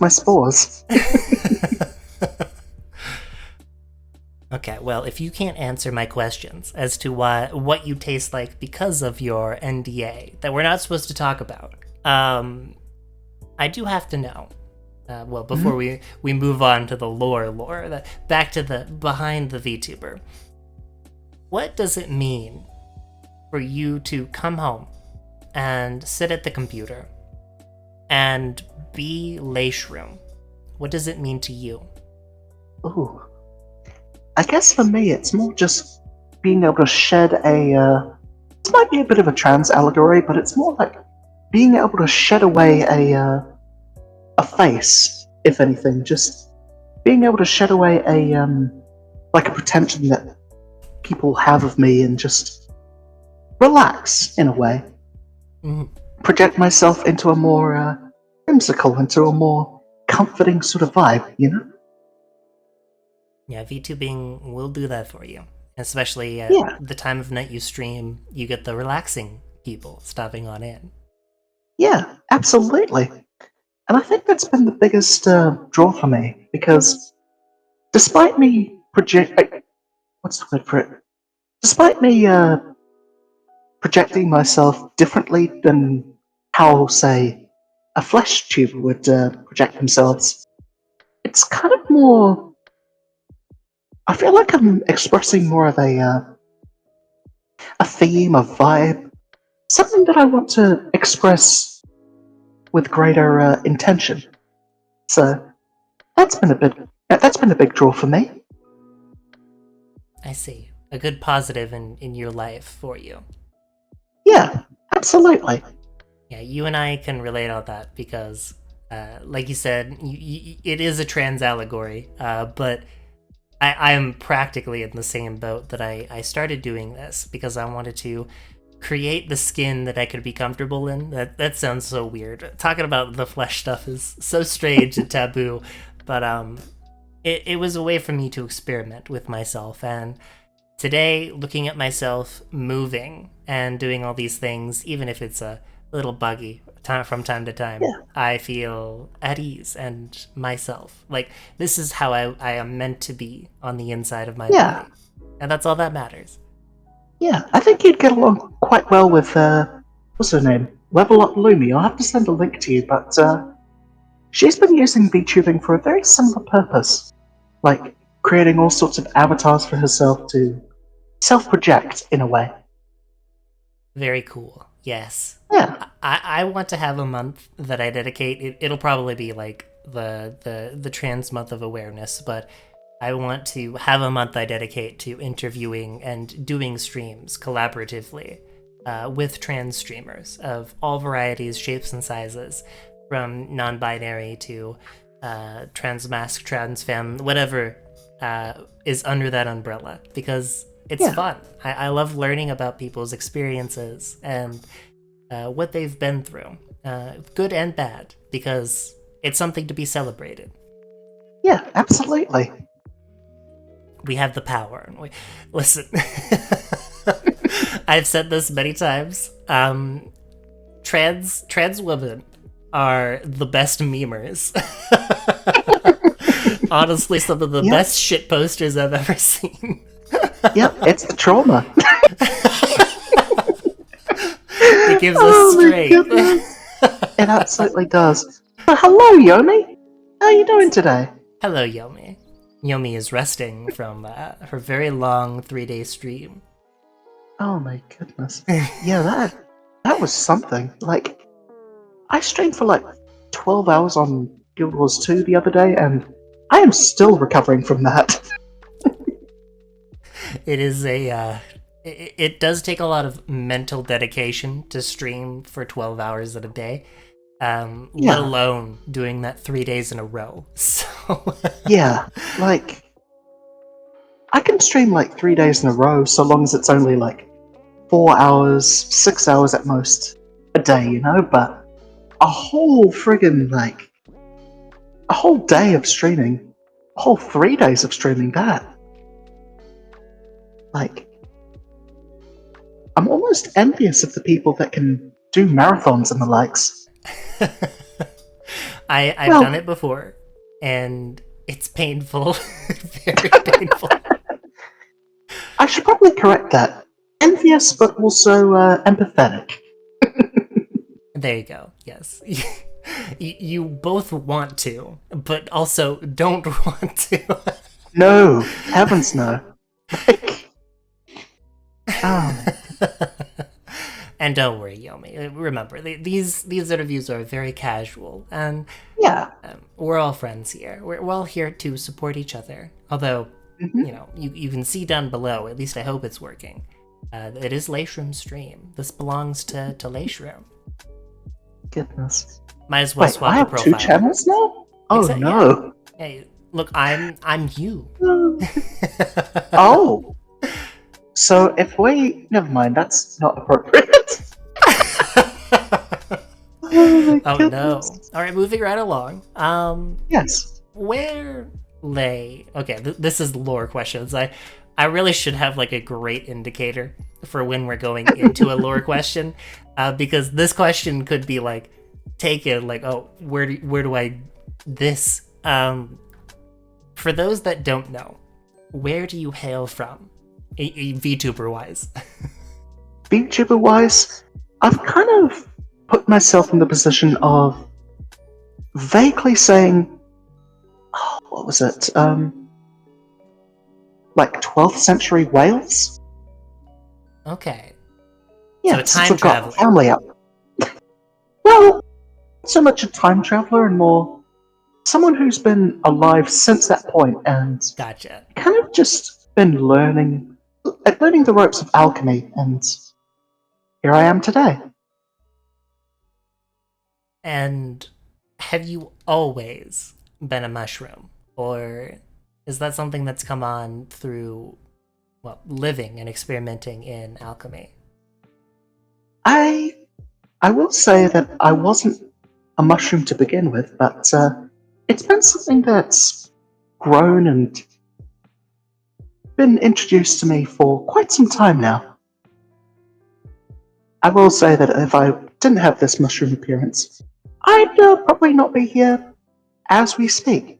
S3: spores.
S2: Okay, well, if you can't answer my questions as to what you taste like because of your NDA that we're not supposed to talk about, I do have to know. Well, before we move on to the lore, back to the behind the VTuber. What does it mean for you to come home and sit at the computer and be Leiishroom? What does it mean to you?
S3: Ooh. I guess for me, it's more just being able to shed this might be a bit of a trans allegory, but it's more like being able to shed away a face, if anything. Just being able to shed away like a pretension that people have of me and just relax in a way.
S2: Mhm.
S3: Project myself into a more whimsical, into a more comforting sort of vibe, you know?
S2: Yeah, VTubing will do that for you. Especially at
S3: Yeah.
S2: the time of night you stream, you get the relaxing people stopping on in.
S3: Yeah, absolutely. And I think that's been the biggest draw for me because despite me what's the word for it? Despite me projecting myself differently than how, say, a flesh tuber would project themselves, it's kind of more. I feel like I'm expressing more of a theme, a vibe, something that I want to express with greater intention. So that's been a big draw for me.
S2: I see. A good positive in your life for you.
S3: Yeah, absolutely.
S2: Yeah, you and I can relate on that because, like you said, it is a trans allegory, but I'm practically in the same boat that I started doing this because I wanted to create the skin that I could be comfortable in. That sounds so weird. Talking about the flesh stuff is so strange and taboo, but it was a way for me to experiment with myself. And today, looking at myself moving and doing all these things, even if it's a little buggy from time to time,
S3: Yeah.
S2: I feel at ease and myself. Like, this is how I am meant to be on the inside of my
S3: Yeah.
S2: body. And that's all that matters.
S3: Yeah, I think you'd get along quite well with, what's her name? Level Up Lumi. I'll have to send a link to you, but she's been using VTubing for a very similar purpose. Like, creating all sorts of avatars for herself to self-project, in a way.
S2: Very cool. Yes.
S3: Yeah,
S2: I want to have a month that I dedicate. It'll probably be like the trans month of awareness, but I want to have a month I dedicate to interviewing and doing streams collaboratively with trans streamers of all varieties, shapes, and sizes, from non-binary to trans masc, trans femme, whatever is under that umbrella, because it's
S3: Yeah.
S2: fun. I love learning about people's experiences and what they've been through, good and bad, because it's something to be celebrated.
S3: Yeah, absolutely.
S2: We have the power. Listen, I've said this many times. Trans women are the best memers. Honestly, some of the
S3: Yep.
S2: best shit posters I've ever seen.
S3: Yep, it's the trauma.
S2: It gives us
S3: Oh my
S2: strength.
S3: goodness. It absolutely does. But hello, Yomi. How are you doing today?
S2: Hello, Yomi. Yomi is resting from her very long 3-day stream.
S3: Oh my goodness. Yeah, that was something. Like, I streamed for like 12 hours on Guild Wars 2 the other day, and I am still recovering from that.
S2: It is it does take a lot of mental dedication to stream for 12 hours in a day. Let alone doing that 3 days in a row. So
S3: Yeah, like, I can stream like 3 days in a row so long as it's only like 4 hours, 6 hours at most a day, you know? But a whole friggin' like, a whole day of streaming, a whole 3 days of streaming that. Like, I'm almost envious of the people that can do marathons and the likes.
S2: I've
S3: Well-
S2: done it before, and it's painful. Very painful.
S3: I should probably correct that. Envious, but also empathetic.
S2: There you go. Yes. You both want to, but also don't want to.
S3: No, heavens no. Like, oh,
S2: And don't worry, Yomi. Remember, these interviews are very casual, and
S3: yeah.
S2: we're all friends here. We're all here to support each other. Although,
S3: Mhm.
S2: you know, you can see down below. At least I hope it's working. It is Leiishroom's stream. This belongs to Leiishroom.
S3: Goodness.
S2: Might as well
S3: Wait,
S2: swap
S3: I
S2: the
S3: have
S2: profile.
S3: 2 channels now? Oh
S2: Exact-
S3: no.
S2: Hey, look, I'm you.
S3: Oh. So if we... Never mind, that's not appropriate. Oh my
S2: Oh
S3: goodness.
S2: no! All right, moving right along.
S3: Yes.
S2: Where lay? Okay, this is lore questions. I really should have like a great indicator for when we're going into a lore question, because this question could be like taken like, oh, where do I this? For those that don't know, where do you hail from, VTuber wise?
S3: VTuber wise, I've kind of put myself in the position of vaguely saying, oh, what was it? Like 12th century Wales?
S2: Okay,
S3: Yeah,
S2: So
S3: since
S2: time
S3: I've got
S2: traveler.
S3: family up. Well, not so much a time traveler and more someone who's been alive since that point and
S2: gotcha.
S3: kind of just been learning the ropes of alchemy, and here I am today.
S2: And have you always been a mushroom? Or is that something that's come on through, well, living and experimenting in alchemy?
S3: I will say that I wasn't a mushroom to begin with, but it's been something that's grown and been introduced to me for quite some time now. I will say that if I didn't have this mushroom appearance, I'd probably not be here as we speak.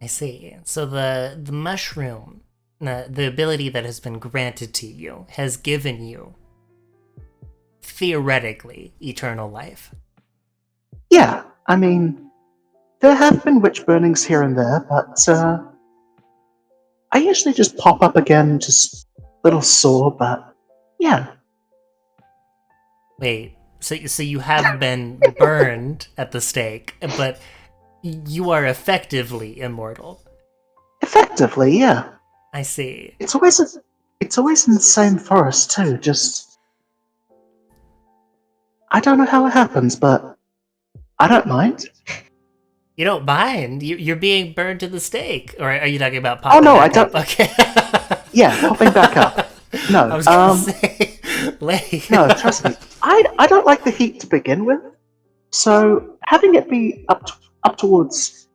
S2: I see. So the mushroom, the ability that has been granted to you, has given you, theoretically, eternal life.
S3: Yeah, I mean, there have been witch burnings here and there, but I usually just pop up again, just a little sore, but yeah.
S2: Wait, so you have been burned at the stake, but you are effectively immortal.
S3: Effectively, yeah.
S2: I see.
S3: It's always in the same forest too, just... I don't know how it happens, but I don't mind.
S2: You don't mind? You're being burned to the stake, or are you talking about
S3: Oh
S2: popping
S3: no,
S2: back
S3: I
S2: up?
S3: don't...
S2: Okay.
S3: Yeah, popping back up. No,
S2: I was gonna say,
S3: no, trust me. I don't like the heat to begin with, so having it be up towards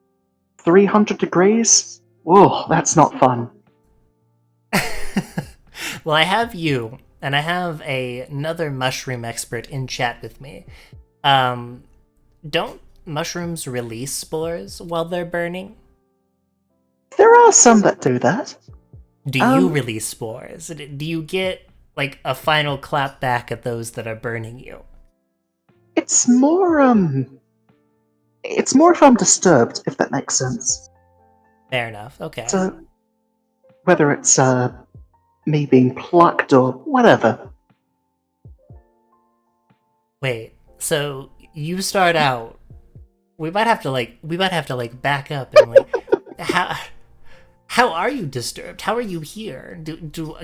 S3: 300 degrees? Whoa, that's not fun.
S2: Well, I have you, and I have another mushroom expert in chat with me. Don't mushrooms release spores while they're burning?
S3: There are some that do that.
S2: Do you release spores? Do you get, like, a final clap back at those that are burning you?
S3: It's more if I'm disturbed, if that makes sense.
S2: Fair enough, okay.
S3: So, whether it's, me being plucked or whatever.
S2: Wait, so you start out... We might have to back up and, like, how are you disturbed? How are you here?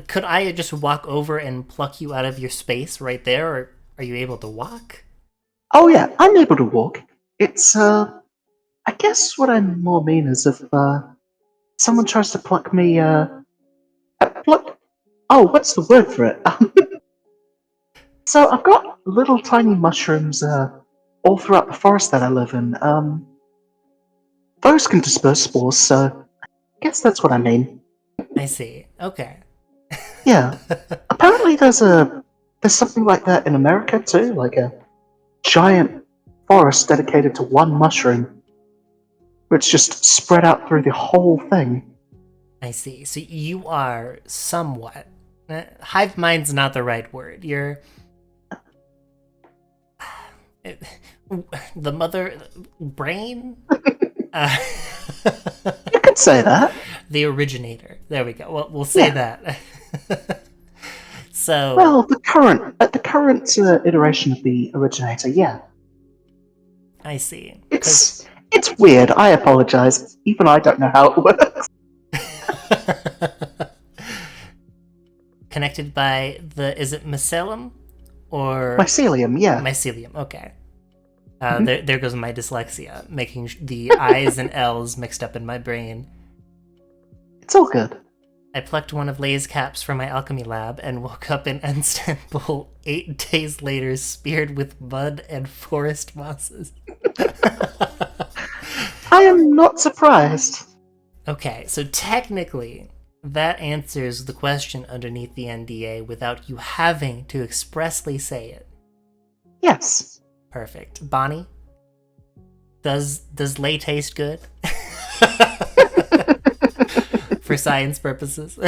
S2: Could I just walk over and pluck you out of your space right there, or are you able to walk?
S3: Oh yeah, I'm able to walk. It's, I guess what I more mean is if, someone tries to pluck me, what's the word for it? So I've got little tiny mushrooms, all throughout the forest that I live in. Those can disperse spores, so I guess that's what I mean.
S2: I see. Okay.
S3: Yeah. Apparently there's something like that in America too, like a giant forest dedicated to one mushroom, which just spread out through the whole thing.
S2: I see. So you are somewhat... hive mind's not the right word. You're... the mother... brain?
S3: You could say that.
S2: The originator. There we go. Well, we'll say that. So...
S3: Well, the current iteration of the originator, yeah.
S2: I see.
S3: It's weird. I apologize. Even I don't know how it works.
S2: Connected by is it mycelium? Or...
S3: Mycelium, yeah.
S2: Mycelium, okay. There goes my dyslexia, making the I's and L's mixed up in my brain.
S3: It's all good.
S2: I plucked one of Lay's caps from my alchemy lab and woke up in Istanbul 8 days later, speared with mud and forest mosses.
S3: I am not surprised.
S2: Okay, so technically, that answers the question underneath the NDA without you having to expressly say it.
S3: Yes.
S2: Perfect. Bonnie? Does lay taste good? For science purposes.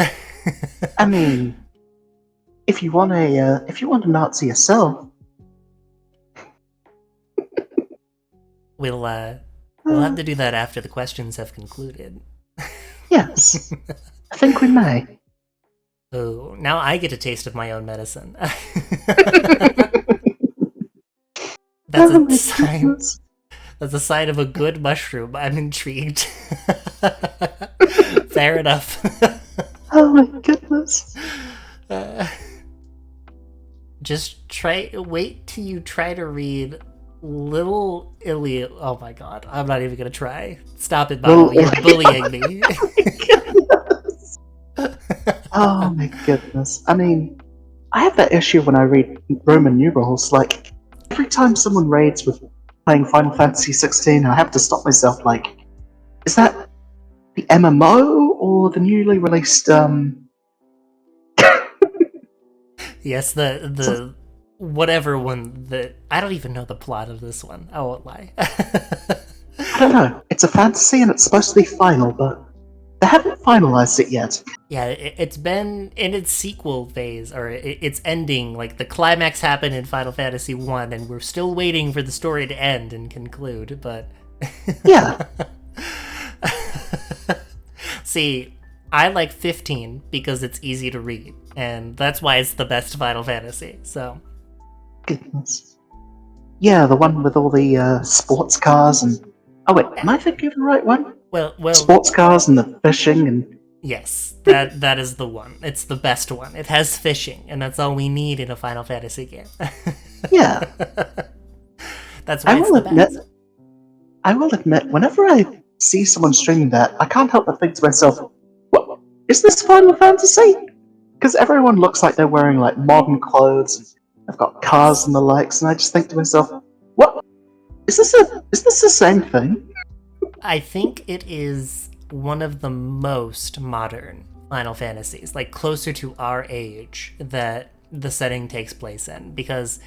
S3: I mean, if you want a Nazi yourself,
S2: we'll have to do that after the questions have concluded.
S3: Yes, I think we may.
S2: Oh, now I get a taste of my own medicine. That's a sign.
S3: Goodness.
S2: That's a sign of a good mushroom. I'm intrigued. Fair enough.
S3: Oh my goodness.
S2: Just wait till you try to read Little Iliad. Oh my god, I'm not even gonna try. Stop it, Bob. You're bullying me.
S3: Oh my goodness. I mean, I have that issue when I read Roman numerals. Like, every time someone raids with playing Final Fantasy 16, I have to stop myself, like, is that the MMO or the newly released,
S2: Yes, the whatever one that... I don't even know the plot of this one. I won't lie.
S3: I don't know. It's a fantasy and it's supposed to be final, but they haven't finalized it yet.
S2: Yeah, it's been in its sequel phase, or it's ending. Like, the climax happened in Final Fantasy 1, and we're still waiting for the story to end and conclude, but...
S3: Yeah.
S2: See, I like 15 because it's easy to read, and that's why it's the best Final Fantasy, so...
S3: Goodness. Yeah, the one with all the sports cars and... Oh wait, am I thinking of the right one?
S2: Well...
S3: Sports cars and the fishing and...
S2: Yes, that is the one. It's the best one. It has fishing, and that's all we need in a Final Fantasy game.
S3: Yeah.
S2: That's why it's the best.
S3: I will admit, whenever I see someone streaming that, I can't help but think to myself, what? Is this Final Fantasy? Because everyone looks like they're wearing like modern clothes, and they've got cars and the likes, and I just think to myself, what? Is this the same thing?
S2: I think it is one of the most modern Final Fantasies, like closer to our age that the setting takes place in, because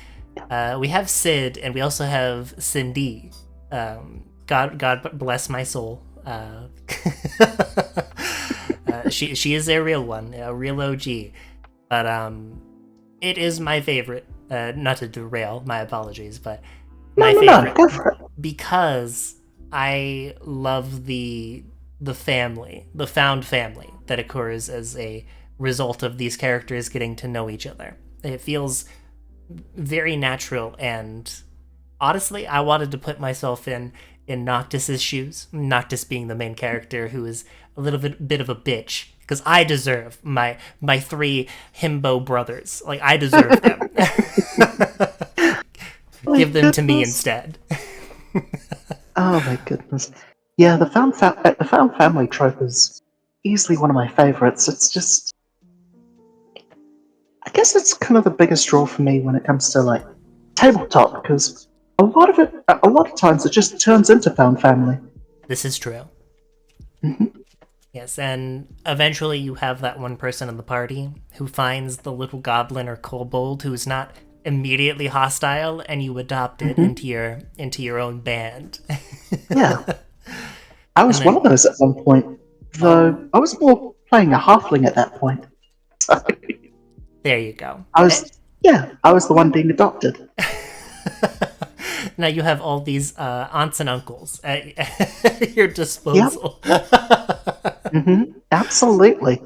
S2: we have Sid and we also have Cindy. God bless my soul. She is a real one, a real OG, but it is my favorite. Not to derail, my apologies, but my favorite
S3: go for it.
S2: because I love the family, the found family that occurs as a result of these characters getting to know each other. It feels very natural, and honestly, I wanted to put myself in Noctis's shoes. Noctis being the main character, who is a little bit of a bitch, because I deserve my 3 himbo brothers. Like, I deserve them. Give them to me instead.
S3: Oh my goodness. Yeah, the found family trope is easily one of my favorites. It's just, I guess it's kind of the biggest draw for me when it comes to like tabletop, because a lot of times it just turns into found family.
S2: This is true.
S3: Mhm.
S2: Yes, and eventually you have that one person in the party who finds the little goblin or kobold who's not immediately hostile, and you adopt it into your own band.
S3: Yeah, I was one of those at one point, though I was more playing a halfling at that point. So,
S2: There you go.
S3: I was the one being adopted.
S2: Now you have all these aunts and uncles at your disposal.
S3: Absolutely.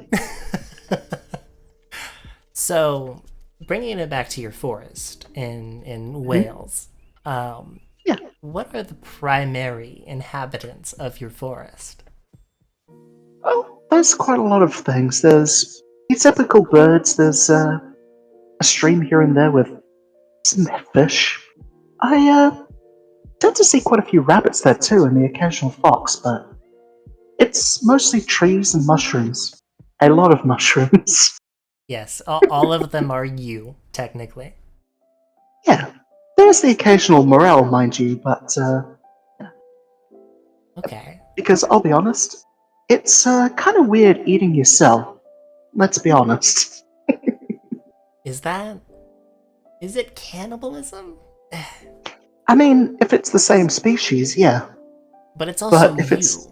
S2: So, bringing it back to your forest in Wales,
S3: Yeah.
S2: what are the primary inhabitants of your forest?
S3: Oh, there's quite a lot of things. There's your typical birds. There's a stream here and there with some fish. I tend to see quite a few rabbits there too, and the occasional fox, but it's mostly trees and mushrooms. A lot of mushrooms.
S2: Yes, all of them are you, technically.
S3: Yeah. There's the occasional morel, mind you, but
S2: Okay.
S3: because I'll be honest, it's kind of weird eating yourself. Let's be honest.
S2: Is it cannibalism?
S3: I mean, if it's the same species, yeah.
S2: But it's also
S3: But if
S2: you.
S3: it's-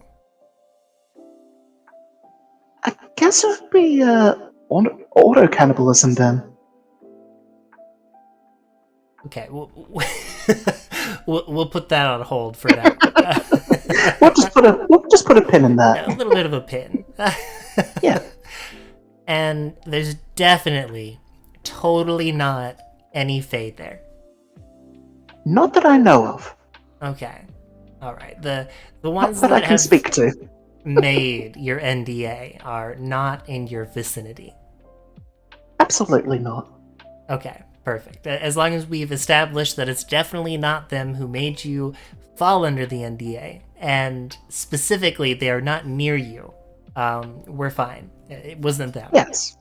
S3: I guess it would be auto cannibalism then.
S2: Okay, we'll put that on hold for now.
S3: We'll just put a pin in that.
S2: A little bit of a pin.
S3: Yeah.
S2: And there's definitely, totally not any fade there.
S3: Not that I know of.
S2: Okay. Alright. The
S3: Not
S2: ones
S3: that I
S2: that
S3: can
S2: have
S3: speak to.
S2: made your NDA are not in your vicinity.
S3: Absolutely not.
S2: Okay, perfect. As long as we've established that it's definitely not them who made you fall under the NDA, and specifically they are not near you, we're fine. It wasn't them.
S3: Yes.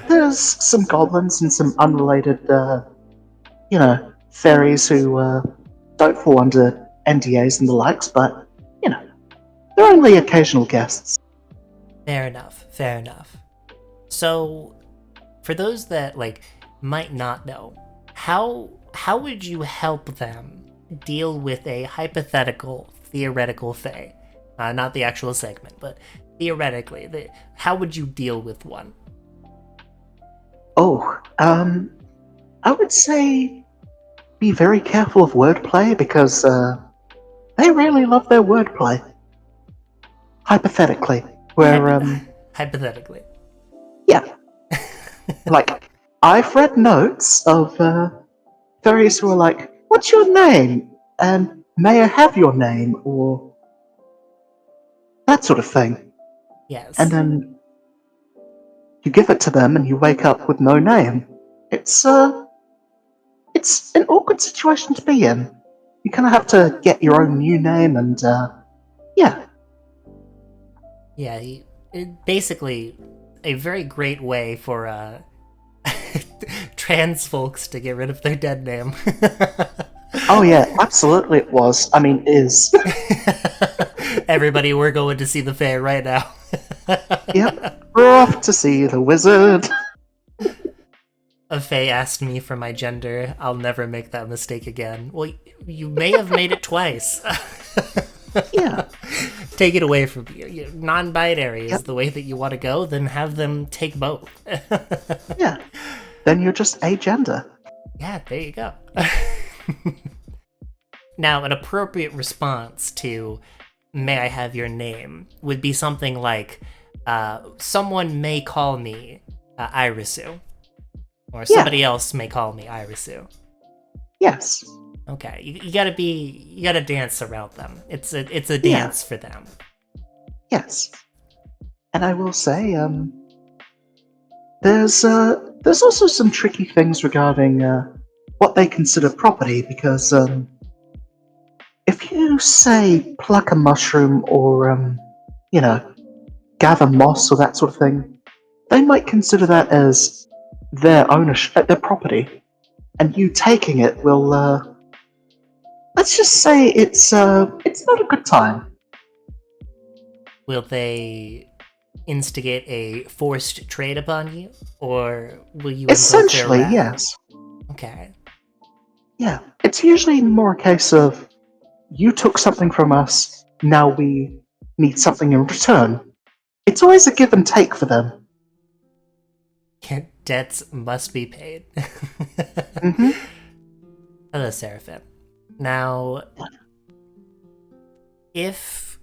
S3: There's some goblins and some unrelated, fairies who don't fall under NDAs and the likes, but, they're only occasional guests.
S2: Fair enough. So, for those that, might not know, how would you help them deal with a hypothetical, theoretical thing? Not the actual segment, but theoretically, how would you deal with one?
S3: Oh, I would say be very careful of wordplay because they really love their wordplay. Hypothetically, where
S2: Hypothetically.
S3: yeah, like I've read notes of fairies who are like, "What's your name?" and "May I have your name?" or that sort of thing,
S2: Yes.
S3: and then you give it to them, and you wake up with no name. It's an awkward situation to be in. You kind of have to get your own new name, and yeah.
S2: Yeah, basically a very great way for trans folks to get rid of their dead name.
S3: Oh yeah, absolutely it was. I mean, is.
S2: Everybody, we're going to see the fair right now.
S3: Yep. We're off to see the wizard.
S2: A fae asked me for my gender. I'll never make that mistake again. Well, you may have made it twice.
S3: Yeah.
S2: Take it away from you. Non-binary is
S3: Yep.
S2: the way that you want to go, then have them take both.
S3: Yeah. Then you're just agender.
S2: Yeah, there you go. Now, an appropriate response to "May I have your name" would be something like, "Someone may call me Irisu," or "Somebody else may call me Irisu."
S3: Yes.
S2: Okay, you gotta dance around them. It's a dance for them.
S3: Yes. And I will say, there's also some tricky things regarding what they consider property, because if you say pluck a mushroom or gather moss or that sort of thing, they might consider that as their ownership, their property, and you taking it will, let's just say it's not a good time.
S2: Will they instigate a forced trade upon you, or will you invoke their
S3: Essentially,
S2: wrath?
S3: yes.
S2: Okay.
S3: Yeah, it's usually more a case of you took something from us, now we need something in return. It's always a give and take for them.
S2: Debts must be paid.
S3: Hmm.
S2: Hello, Seraphim. Now, if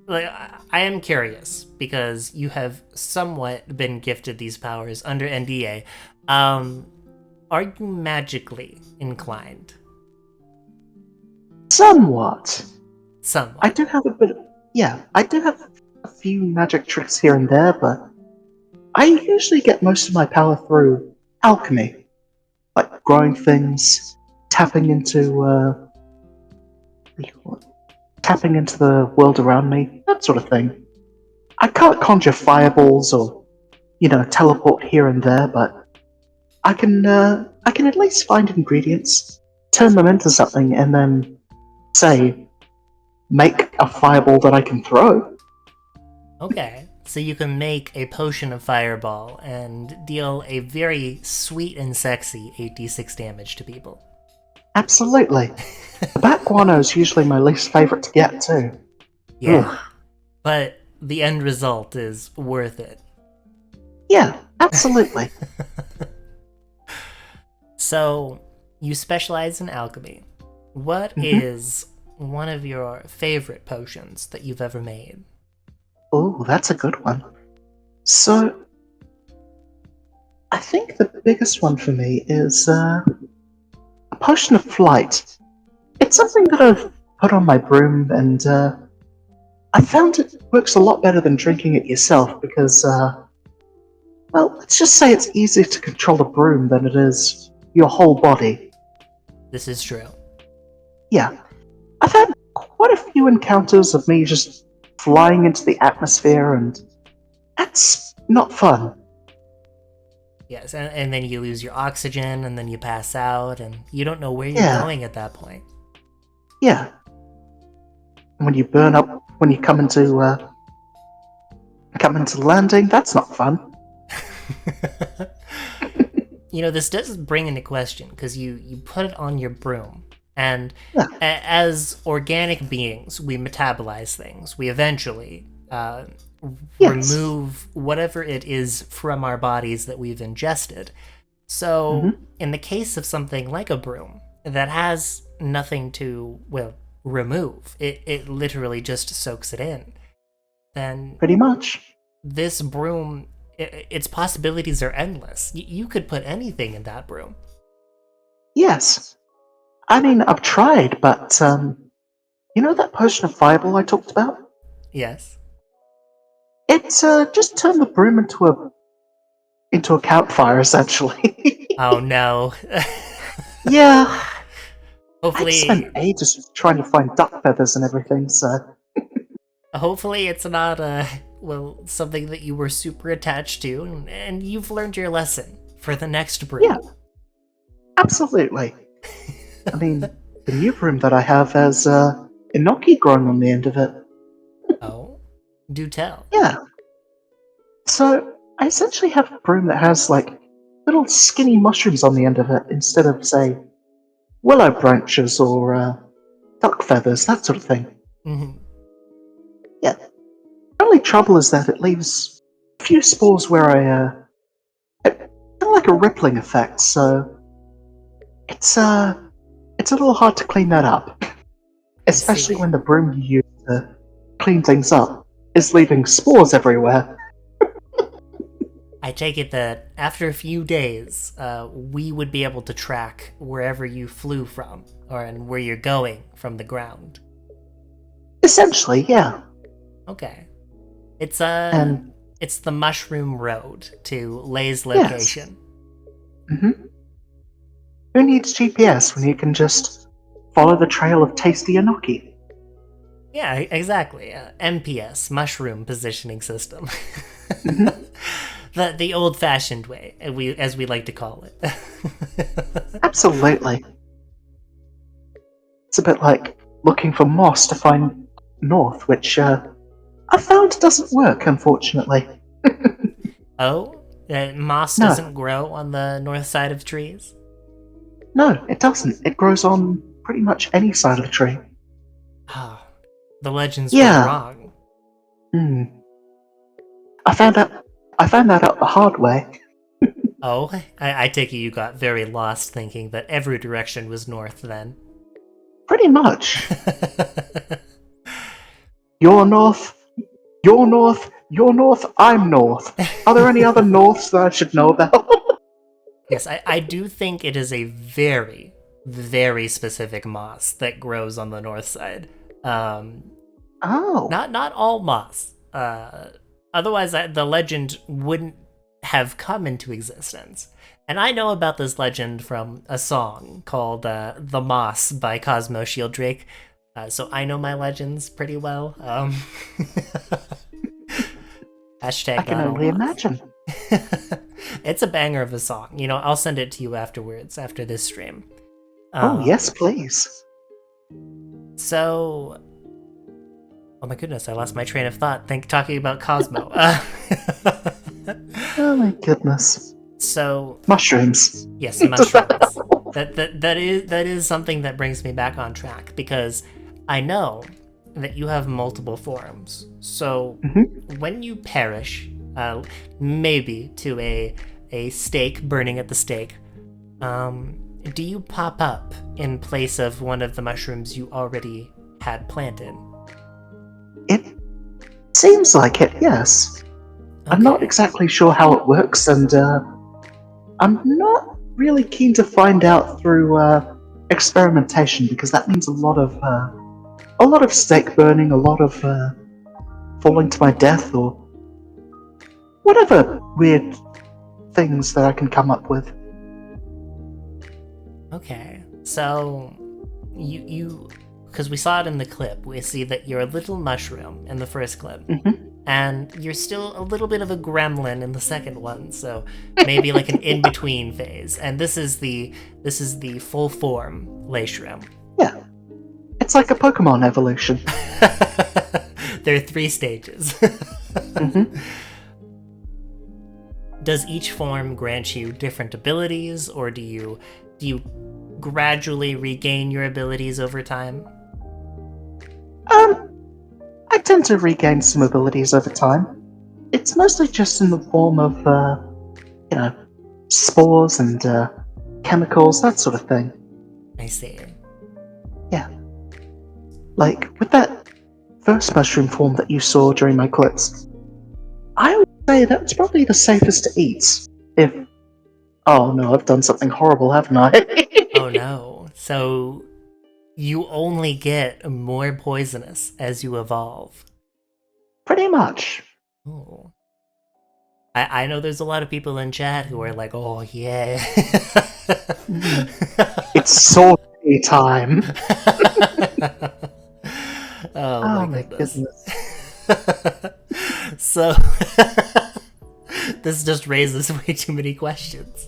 S2: I am curious because you have somewhat been gifted these powers under NDA, are you magically inclined?
S3: Somewhat.
S2: Somewhat.
S3: I do have a bit of, yeah, I do have a few magic tricks here and there, but I usually get most of my power through alchemy, like growing things, tapping into, what do you call it? Tapping into the world around me, that sort of thing. I can't conjure fireballs or, teleport here and there, but I can at least find ingredients, turn them into something, and then, say, make a fireball that I can throw.
S2: Okay, so you can make a potion of fireball and deal a very sweet and sexy 8d6 damage to people.
S3: Absolutely. The bat guano is usually my least favorite to get, too.
S2: Yeah,
S3: Ugh.
S2: but the end result is worth it.
S3: Yeah, absolutely.
S2: So, you specialize in alchemy. What
S3: Mhm.
S2: is one of your favorite potions that you've ever made?
S3: Oh, that's a good one. So, I think the biggest one for me is a potion of flight. It's something that I've put on my broom, and I found it works a lot better than drinking it yourself because, well, let's just say it's easier to control a broom than it is your whole body.
S2: This is true.
S3: Yeah, I've had quite a few encounters of me just flying into the atmosphere, and that's not fun.
S2: Yes, and then you lose your oxygen, and then you pass out, and you don't know where you're
S3: Yeah.
S2: going at that point.
S3: Yeah. When you burn up, when you come into landing, that's not fun.
S2: This does bring into question, because you put it on your broom, and
S3: Yeah.
S2: as organic beings, we metabolize things. We eventually
S3: Yes.
S2: remove whatever it is from our bodies that we've ingested. So, in the case of something like a broom that has nothing to, well, remove, it literally just soaks it in, then
S3: Pretty much.
S2: this broom, its possibilities are endless. You could put anything in that broom.
S3: Yes. I mean, I've tried, but you know that potion of fireball I talked about?
S2: Yes.
S3: It's just turned the broom into a campfire, essentially.
S2: Oh no.
S3: Yeah. I
S2: Hopefully,
S3: spent ages trying to find duck feathers and everything, so
S2: hopefully it's not something that you were super attached to, and you've learned your lesson for the next brew.
S3: yeah. Absolutely. I mean, the new broom that I have has enoki growing on the end of it.
S2: Oh, do tell.
S3: Yeah. So I essentially have a broom that has like little skinny mushrooms on the end of it instead of, say, willow branches or duck feathers, that sort of thing.
S2: Mhm.
S3: Yeah. The only trouble is that it leaves a few spores where kind of like a rippling effect, so it's a little hard to clean that up, especially
S2: see.
S3: when the broom you use to clean things up is leaving spores everywhere.
S2: I take it that after a few days, we would be able to track wherever you flew from, and where you're going from the ground.
S3: Essentially, yeah.
S2: Okay. It's
S3: And
S2: it's the Mushroom Road to Lei's
S3: yes.
S2: location.
S3: Who needs GPS when you can just follow the trail of tasty enoki?
S2: Yeah, exactly. MPS, Mushroom Positioning System.
S3: Mhm.
S2: The old-fashioned way, as we like to call it.
S3: Absolutely. It's a bit like looking for moss to find north, which I found doesn't work, unfortunately.
S2: Oh, moss
S3: No,
S2: doesn't grow on the north side of trees?
S3: no, it doesn't. It grows on pretty much any side of the tree.
S2: Ah, the legends were
S3: Yeah.
S2: wrong.
S3: Hmm. I found out. I found that out the hard way.
S2: Oh, I take it you got very lost thinking that every direction was north then.
S3: Pretty much. You're north. You're north. You're north. I'm north. Are there any other norths that I should know about?
S2: Yes, I do think it is a very, very specific moss that grows on the north side.
S3: Oh.
S2: Not all moss. Otherwise, the legend wouldn't have come into existence. And I know about this legend from a song called "The Moss" by Cosmo Shieldrake. So I know my legends pretty well. Hashtag
S3: I can
S2: not all
S3: only
S2: moss.
S3: imagine.
S2: It's a banger of a song. You know, I'll send it to you afterwards, after this stream.
S3: Oh, yes, please.
S2: So, oh my goodness, I lost my train of thought. Talking about Cosmo.
S3: Oh my goodness.
S2: So,
S3: Mushrooms.
S2: yes, mushrooms. That is something that brings me back on track because I know that you have multiple forms. So, when you perish, maybe to a stake burning at the stake, do you pop up in place of one of the mushrooms you already had planted?
S3: It seems like it, yes. I'm not
S2: Okay.
S3: exactly sure how it works, and I'm not really keen to find out through experimentation because that means a lot of stake burning, a lot of falling to my death, or whatever weird things that I can come up with.
S2: Okay. So, you because we saw it in the clip, we see that you're a little mushroom in the first clip. And you're still a little bit of a gremlin in the second one, so maybe like an in-between phase. And this is the full form Leiishroom.
S3: Yeah. It's like a Pokemon evolution.
S2: There are 3 stages. Does each form grant you different abilities, or do you gradually regain your abilities over time?
S3: I tend to regain some abilities over time. It's mostly just in the form of, spores and chemicals, that sort of thing.
S2: I see.
S3: Yeah. Like, with that first mushroom form that you saw during my clips, I would say that was probably the safest to eat. Oh no, I've done something horrible, haven't I?
S2: Oh no. So you only get more poisonous as you evolve.
S3: Pretty much.
S2: Oh. I know there's a lot of people in chat who are like, oh yeah.
S3: It's sortie time.
S2: Oh my goodness. So this just raises way too many questions.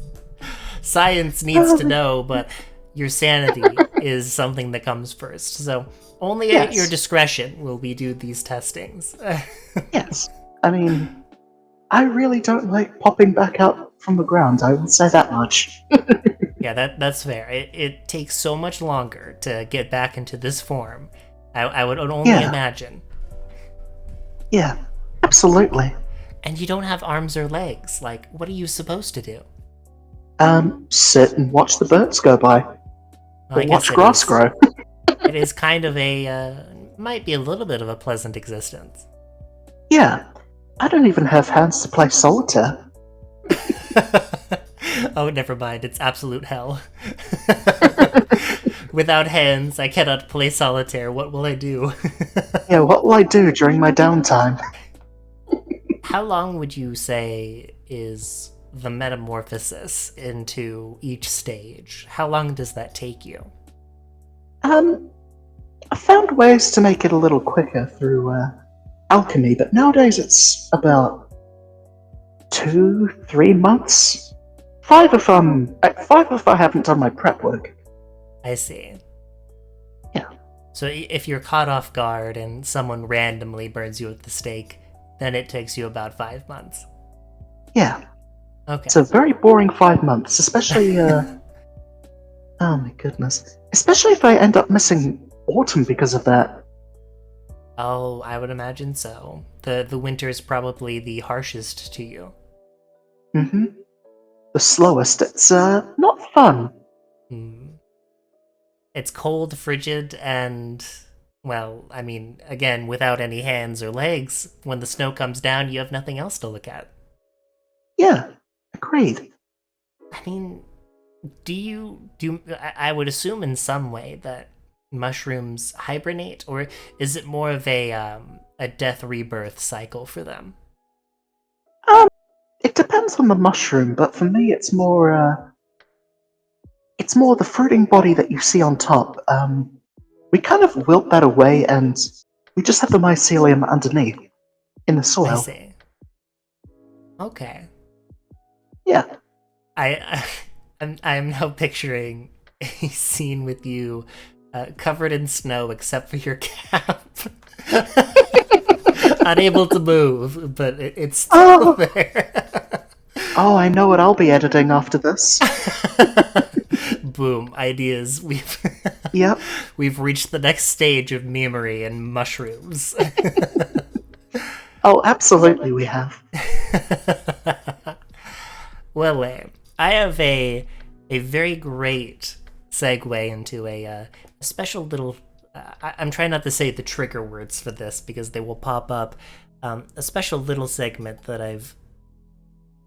S2: Science needs to know, but your sanity is something that comes first. So only at
S3: Yes.
S2: your discretion will we do these testings.
S3: Yes. I mean, I really don't like popping back up from the ground, I will say that much.
S2: Yeah, that's fair. It takes so much longer to get back into this form. I would only
S3: Yeah.
S2: imagine.
S3: Yeah, absolutely.
S2: And you don't have arms or legs. Like, what are you supposed to do?
S3: Sit and watch the birds go by.
S2: Well,
S3: Or
S2: I guess
S3: watch grass grow.
S2: it is kind of might be a little bit of a pleasant existence.
S3: Yeah. I don't even have hands to play solitaire.
S2: Oh, never mind. It's absolute hell. Without hands, I cannot play solitaire. What will I do?
S3: Yeah, what will I do during my downtime?
S2: How long would you say is the metamorphosis into each stage? How long does that take you?
S3: I found ways to make it a little quicker through alchemy, but nowadays it's about 2-3 months. 5 if I haven't done my prep work.
S2: I see.
S3: Yeah.
S2: So if you're caught off guard and someone randomly burns you at the stake, then it takes you about 5 months.
S3: Yeah.
S2: Okay.
S3: It's a very boring 5 months, especially oh my goodness. Especially if I end up missing autumn because of that.
S2: Oh, I would imagine so. The winter is probably the harshest to you.
S3: Mm-hmm. The slowest. It's not fun.
S2: It's cold, frigid, and, well, I mean, again, without any hands or legs, when the snow comes down, you have nothing else to look at.
S3: Yeah, agreed.
S2: I mean, I would assume in some way that mushrooms hibernate, or is it more of a death rebirth cycle for them?
S3: It depends on the mushroom, but for me it's more the fruiting body that you see on top. We kind of wilt that away and we just have the mycelium underneath in the soil.
S2: I see. Okay.
S3: Yeah.
S2: I'm now picturing a scene with you covered in snow except for your cap. Unable to move, but it's still there.
S3: Oh, I know what I'll be editing after this.
S2: Boom, ideas.
S3: Yep.
S2: We've reached the next stage of memery and mushrooms.
S3: Oh, absolutely we have.
S2: Well, I have a very great segue into a special little... I'm trying not to say the trigger words for this because they will pop up. A special little segment that I've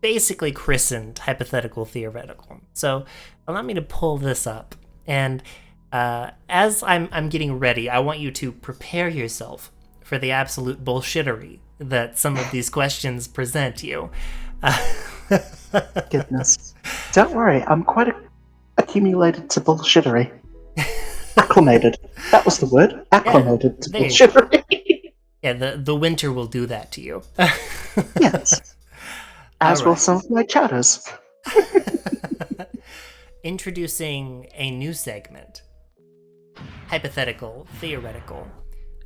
S2: basically christened Hypothetical Theoretical. So allow me to pull this up. And as I'm getting ready, I want you to prepare yourself for the absolute bullshittery that some of these questions present you.
S3: Goodness. Don't worry, I'm quite accumulated to bullshittery. Acclimated. That was the word. Acclimated to bullshittery.
S2: Yeah, the winter will do that to you.
S3: Yes. As will some of my chatters.
S2: Introducing a new segment. Hypothetical, theoretical.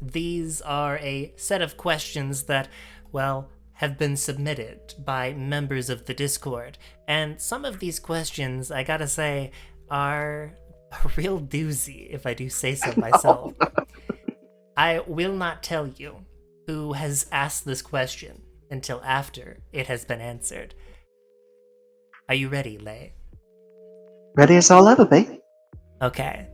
S2: These are a set of questions that, well, have been submitted by members of the Discord. And some of these questions, I gotta say, are a real doozy, if I do say so myself. I will not tell you who has asked this question until after it has been answered. Are you ready, Lei?
S3: Ready as I'll ever be.
S2: Okay.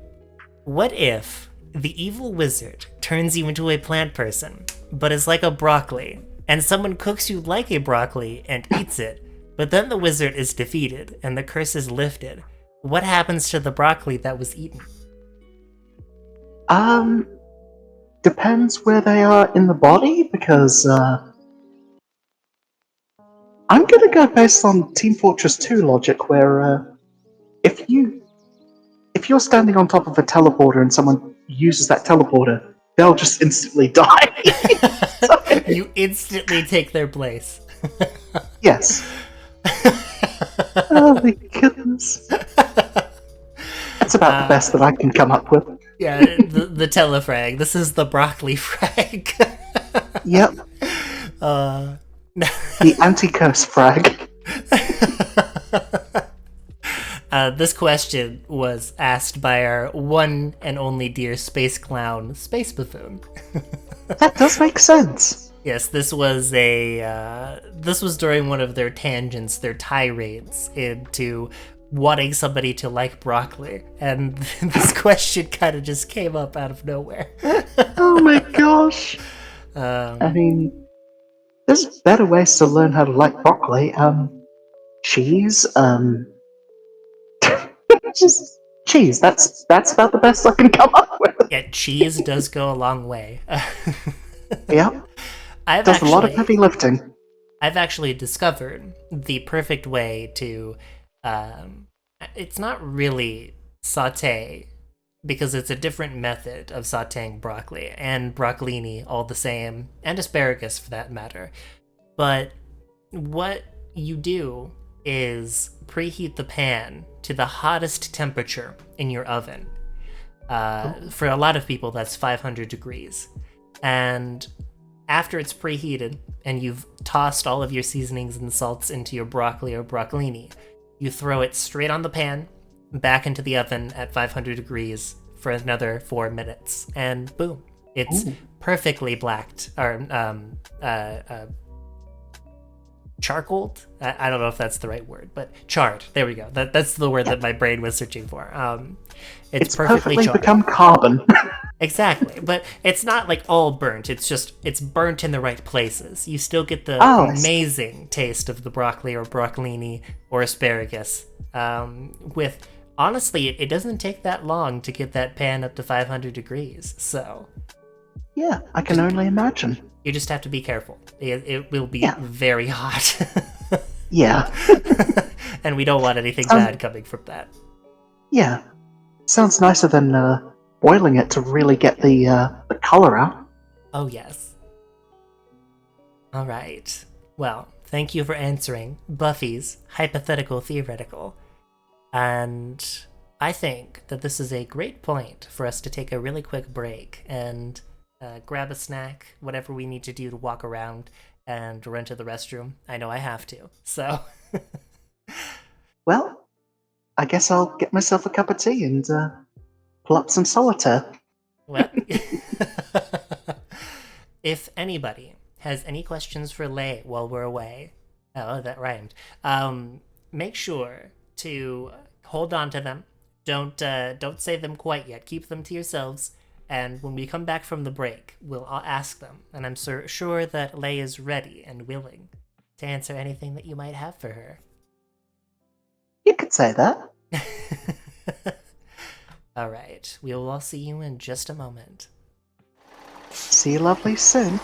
S2: What if the evil wizard turns you into a plant person, but is like a broccoli, and someone cooks you like a broccoli and eats it, but then the wizard is defeated and the curse is lifted? What happens to the broccoli that was eaten?
S3: Depends where they are in the body, because I'm gonna go based on Team Fortress 2 logic, where if you're standing on top of a teleporter and someone uses that teleporter, they'll just instantly die.
S2: You instantly take their place.
S3: Yes. Oh my goodness. That's about the best that I can come up with.
S2: Yeah, the telefrag. This is the broccoli frag.
S3: Yep,
S2: uh,
S3: the anti-curse frag.
S2: This question was asked by our one and only dear space clown, Space Buffoon.
S3: That does make sense.
S2: Yes, this was during one of their tangents, their tirades into wanting somebody to like broccoli, and this question kind of just came up out of nowhere.
S3: Oh my gosh. I mean, there's better ways to learn how to like broccoli. Cheese, just cheese. That's about the best I can come up with.
S2: Yeah, cheese does go a long way.
S3: Yep,
S2: I've
S3: does a lot of heavy lifting.
S2: I've actually discovered the perfect way to, it's not really saute, because it's a different method of sauteing broccoli, and broccolini all the same, and asparagus for that matter. But what you do is preheat the pan to the hottest temperature in your oven. For a lot of people, that's 500 degrees. And after it's preheated and you've tossed all of your seasonings and salts into your broccoli or broccolini, you throw it straight on the pan, back into the oven at 500 degrees for another 4 minutes, and boom, it's perfectly blacked, or charcoaled. I don't know if that's the right word, but charred. There we go. That's the word that my brain was searching for. It's perfectly charred.
S3: Become carbon.
S2: Exactly, but it's not like all burnt. It's burnt in the right places. You still get the amazing taste of the broccoli or broccolini or asparagus. With honestly, it doesn't take that long to get that pan up to 500 degrees. So
S3: yeah, I can only imagine.
S2: You just have to be careful. It will be very hot.
S3: Yeah.
S2: And we don't want anything bad coming from that.
S3: Yeah. Sounds nicer than boiling it to really get the color out.
S2: Oh, yes. All right. Well, thank you for answering Buffy's hypothetical theoretical. And I think that this is a great point for us to take a really quick break and grab a snack, whatever we need to do to walk around and run to the restroom. I know I have to, so...
S3: Well, I guess I'll get myself a cup of tea and pull up some solitaire.
S2: Well, if anybody has any questions for Lei while we're away, oh, that rhymed, make sure to hold on to them. Don't say them quite yet. Keep them to yourselves. And when we come back from the break, I'll ask them. And I'm sure that Lei is ready and willing to answer anything that you might have for her.
S3: You could say that.
S2: All right. We will all see you in just a moment.
S3: See you lovely soon.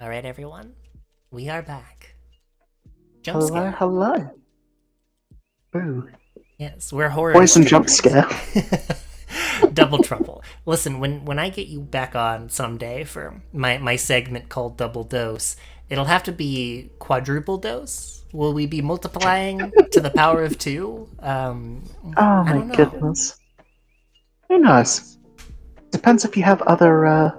S2: All right, everyone, we are back. Jump
S3: Hello,
S2: scare.
S3: hello. Boo.
S2: Yes, we're horror
S3: Poison jump
S2: streamers.
S3: scare.
S2: Double trouble. Listen, when I get you back on someday for my segment called Double Dose, it'll have to be quadruple dose. Will we be multiplying to the power of 2?
S3: Oh
S2: I
S3: my
S2: don't know.
S3: goodness. Who knows? Depends if you have other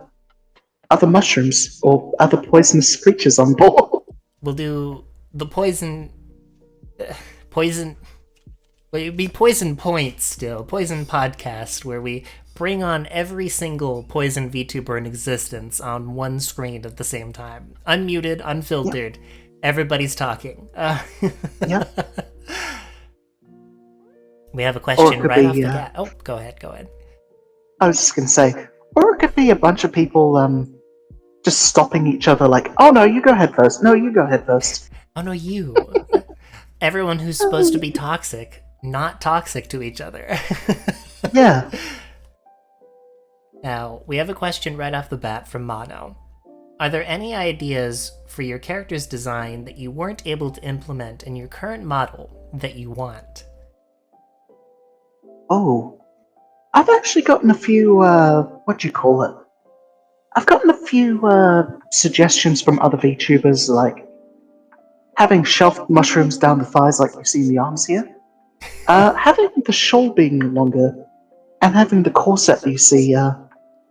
S3: mushrooms or other poisonous creatures on board.
S2: We'll do the poison. Well, it'd be Poison Points still. Poison Podcast, where we bring on every single Poison VTuber in existence on one screen at the same time. Unmuted, unfiltered. Everybody's talking.
S3: Yeah.
S2: We have a
S3: Or it
S2: question
S3: could
S2: right
S3: be,
S2: off the bat. Oh, go ahead.
S3: I was just gonna say, or it could be a bunch of people just stopping each other like, oh no, you go ahead first. No, you go ahead first.
S2: Oh no, you. Everyone who's supposed to be toxic, not toxic to each other.
S3: Yeah.
S2: Now, we have a question right off the bat from Mono. Are there any ideas for your character's design that you weren't able to implement in your current model that you want?
S3: Oh. I've actually gotten a few, what do you call it? I've gotten a few, suggestions from other VTubers, like having shoved mushrooms down the thighs like you see in the arms here, having the shawl being longer, and having the corset that you see,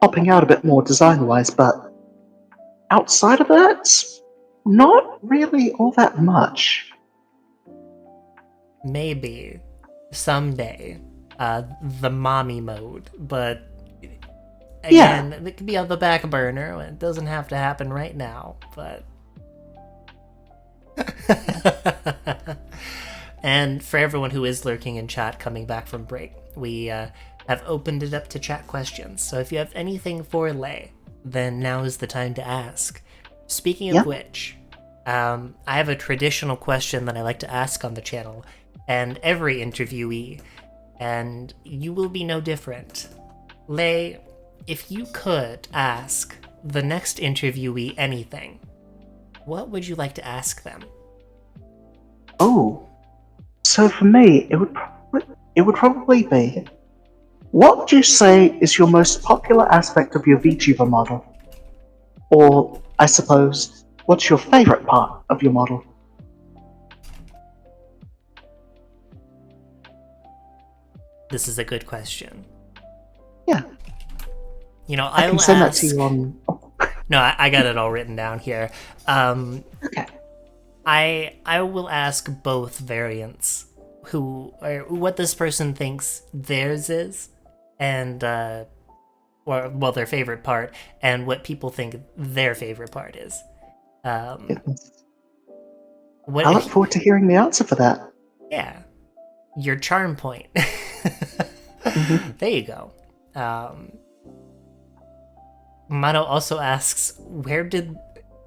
S3: popping out a bit more design-wise, but outside of that, not really all that much.
S2: Maybe someday, the mommy mode, but again, it could be on the back burner. It doesn't have to happen right now, but. And for everyone who is lurking in chat coming back from break, we have opened it up to chat questions. So if you have anything for Lei, then now is the time to ask. Speaking of which, I have a traditional question that I like to ask on the channel and every interviewee, and you will be no different. Lei, if you could ask the next interviewee anything, what would you like to ask them?
S3: Oh. So for me, it would probably be, what would you say is your most popular aspect of your VTuber model? Or, I suppose, what's your favorite part of your model?
S2: This is a good question.
S3: Yeah.
S2: You know,
S3: I can send that to you on...
S2: No, I got it all written down here.
S3: Okay.
S2: I will ask both variants what this person thinks theirs is, and their favorite part, and what people think their favorite part is.
S3: Goodness.
S2: What
S3: I look forward to hearing the answer for that.
S2: Yeah, your charm point. There you go. Mano also asks, where did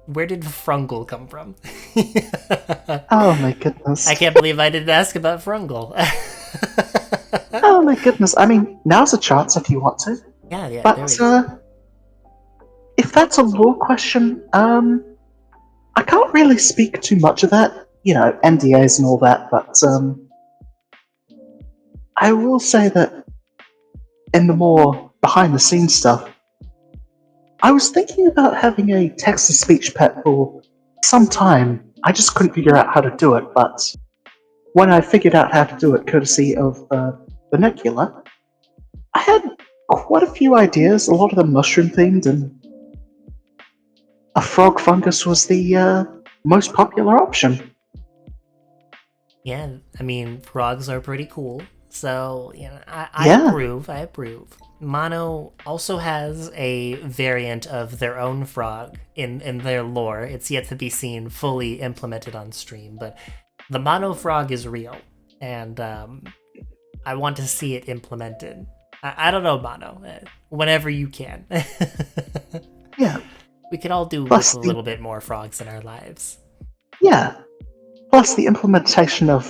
S2: Frungle come from?
S3: Oh my goodness.
S2: I can't believe I didn't ask about Frungle.
S3: Oh my goodness. I mean, now's a chance if you want to.
S2: Yeah,
S3: But
S2: there we go.
S3: if that's a lore question, I can't really speak too much of that. You know, NDAs and all that, but I will say that in the more behind-the-scenes stuff, I was thinking about having a text-to-speech pet for some time. I just couldn't figure out how to do it, but when I figured out how to do it courtesy of Vernacular, I had quite a few ideas, a lot of them mushroom-themed, and a frog fungus was the most popular option.
S2: Yeah, I mean, frogs are pretty cool. So, you know, I approve. Mono also has a variant of their own frog in their lore. It's yet to be seen fully implemented on stream, but the Mono frog is real, and I want to see it implemented. I don't know, Mono. Whenever you can.
S3: Yeah.
S2: We could all do
S3: Plus
S2: with a little bit more frogs in our lives.
S3: Yeah. Plus, the implementation of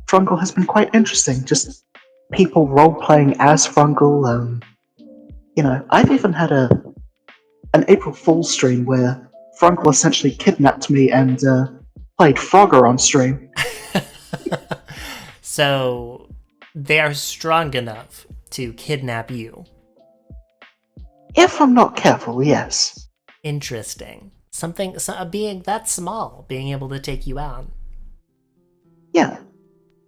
S3: Frungle has been quite interesting. Just people role-playing as Frungle. You know, I've even had an April Fool's stream where Frunkle essentially kidnapped me and played Frogger on stream.
S2: So they are strong enough to kidnap you.
S3: If I'm not careful, yes.
S2: Interesting. A being that small being able to take you out.
S3: Yeah.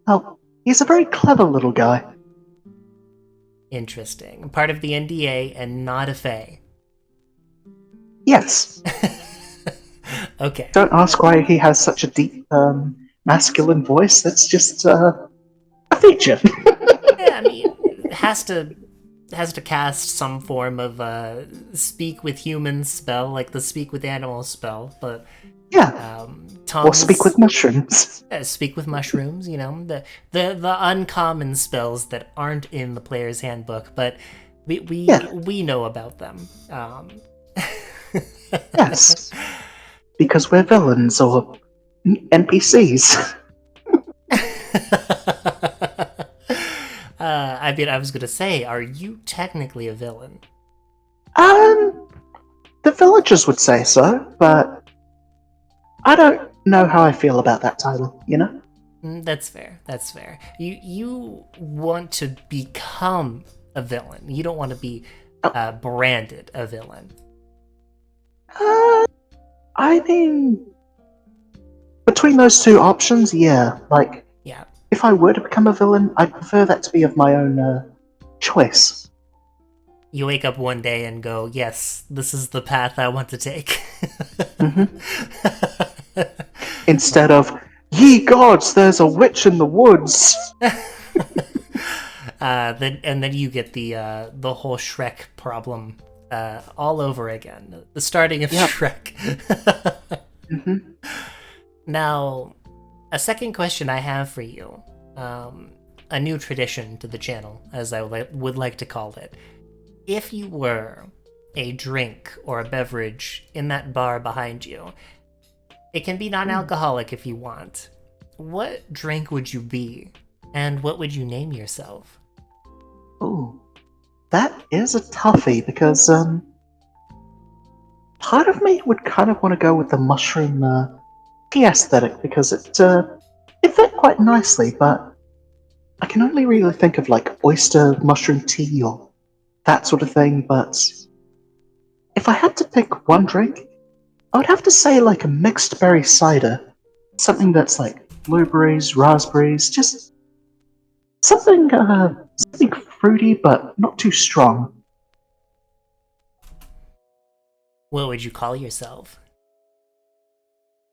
S3: Well, he's a very clever little guy.
S2: Interesting. Part of the NDA and not a Fae.
S3: Yes.
S2: Okay.
S3: Don't ask why he has such a deep, masculine voice. That's just a feature.
S2: Yeah, I mean, has to cast some form of speak with humans spell, like the speak with animals spell, but
S3: Yeah.
S2: tongues.
S3: Or speak with mushrooms.
S2: Speak with mushrooms, you know, the uncommon spells that aren't in the player's handbook, but we know about them.
S3: Yes. Because we're villains or NPCs.
S2: I mean, I was gonna say, are you technically a villain?
S3: The villagers would say so, but I don't know how I feel about that title, you know?
S2: That's fair. That's fair. You want to become a villain. You don't want to be branded a villain.
S3: I mean, between those two options, yeah. Like,
S2: Yeah.
S3: if I were to become a villain, I'd prefer that to be of my own choice.
S2: You wake up one day and go, yes, this is the path I want to take.
S3: Instead of, ye gods, there's a witch in the woods.
S2: Then you get the whole Shrek problem all over again. The starting of Shrek. Now, a second question I have for you. A new tradition to the channel, as I would like to call it. If you were a drink or a beverage in that bar behind you, it can be non-alcoholic if you want. What drink would you be, and what would you name yourself?
S3: Ooh, that is a toughie because part of me would kind of want to go with the mushroom tea aesthetic because it fit quite nicely, but I can only really think of like oyster mushroom tea or that sort of thing. But if I had to pick one drink, I would have to say like a mixed berry cider, something that's like blueberries, raspberries, just something fruity but not too strong.
S2: What would you call yourself?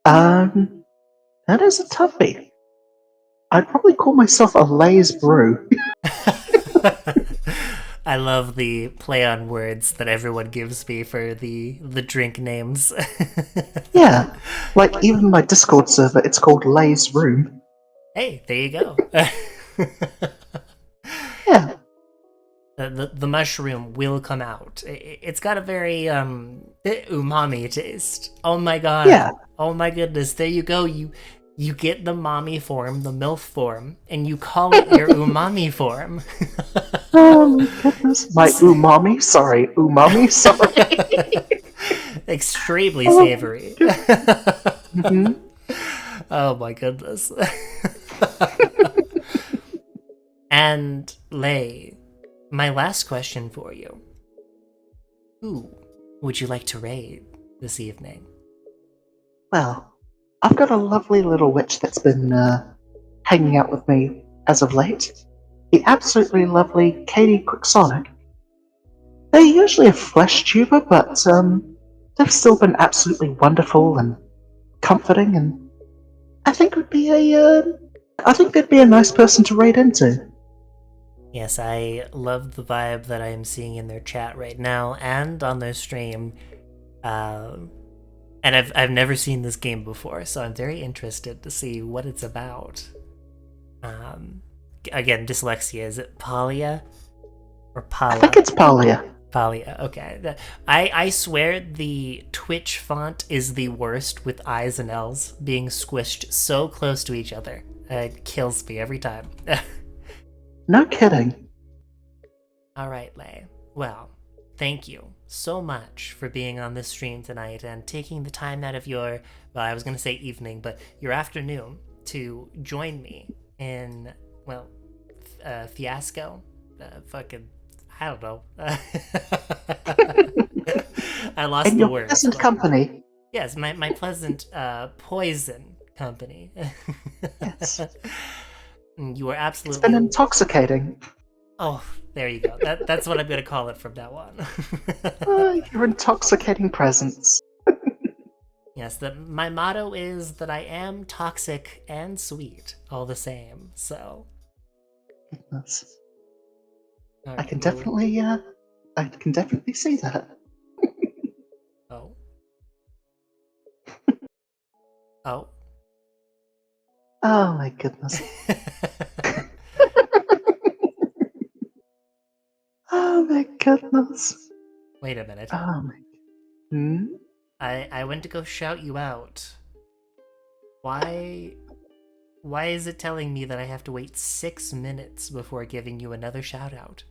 S3: That is a toughie. I'd probably call myself a Lay's Brew.
S2: I love the play on words that everyone gives me for the drink names.
S3: Yeah, like even my Discord server, it's called Lay's Room.
S2: Hey, there you go.
S3: Yeah.
S2: The mushroom will come out. It's got a very umami taste. Oh my god.
S3: Yeah.
S2: Oh my goodness. There you go. You get the mommy form, the MILF form, and you call it your umami form.
S3: Oh my goodness. My umami? Sorry, umami? Sorry.
S2: Extremely savory.
S3: Mm-hmm.
S2: Oh my goodness. And Lay, my last question for you. Who would you like to raid this evening?
S3: Well, I've got a lovely little witch that's been hanging out with me as of late. The absolutely lovely Katie Quixotic. They're usually a flesh tuber, but they've still been absolutely wonderful and comforting, and I think they'd be a nice person to raid into.
S2: Yes, I love the vibe that I am seeing in their chat right now and on their stream. And I've never seen this game before, so I'm very interested to see what it's about. Again, dyslexia. Is it Palia or Pala?
S3: I think it's Palia.
S2: Palia. Okay. I swear the Twitch font is the worst with I's and L's being squished so close to each other. It kills me every time.
S3: No kidding.
S2: All right, Lay. Well, thank you so much for being on this stream tonight and taking the time out of your, well, I was going to say evening, but your afternoon to join me in, well, fiasco. Fucking, I don't know. I lost
S3: In
S2: the
S3: your
S2: words.
S3: pleasant
S2: but-
S3: company.
S2: Yes, my pleasant poison company.
S3: Yes.
S2: You are
S3: It's
S2: absolutely.
S3: been intoxicating.
S2: Oh, there you go. That's what I'm gonna call it from now on.
S3: Your intoxicating presence.
S2: Yes, my motto is that I am toxic and sweet all the same. So.
S3: Goodness.
S2: All
S3: I
S2: right,
S3: can
S2: well-
S3: definitely, I can definitely see that.
S2: Oh. Oh.
S3: Oh my goodness. Oh my goodness.
S2: Wait a minute.
S3: Oh my. Hmm?
S2: I went to go shout you out. Why is it telling me that I have to wait 6 minutes before giving you another shout out?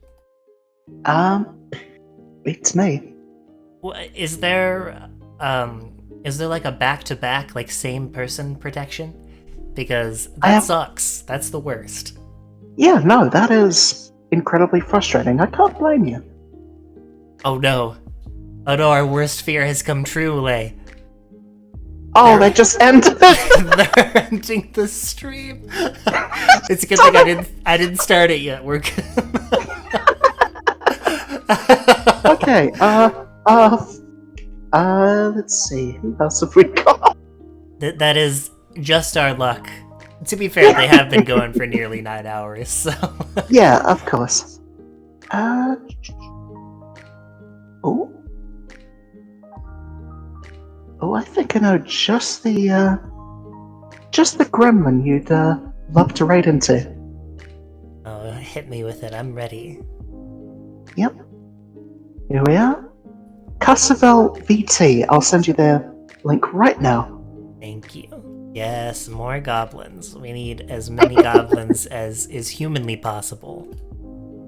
S3: Beats me.
S2: Is there like a back-to-back, like, same person protection? Because that sucks. That's the worst.
S3: Yeah, no, that is incredibly frustrating. I can't blame you.
S2: Oh no, our worst fear has come true, Lei.
S3: Oh, they just ended.
S2: They're ending the stream. It's a good thing I didn't start it yet. We're good.
S3: Okay, let's see. Who else have we got?
S2: That is just our luck. To be fair, they have been going for nearly 9 hours, so.
S3: Yeah, of course. Oh. Oh, I think I know just the gremlin you'd, love to raid into.
S2: Oh, hit me with it. I'm ready.
S3: Yep. Here we are. Cassavel VT. I'll send you their link right now.
S2: Thank you. Yes, more goblins. We need as many goblins as is humanly possible.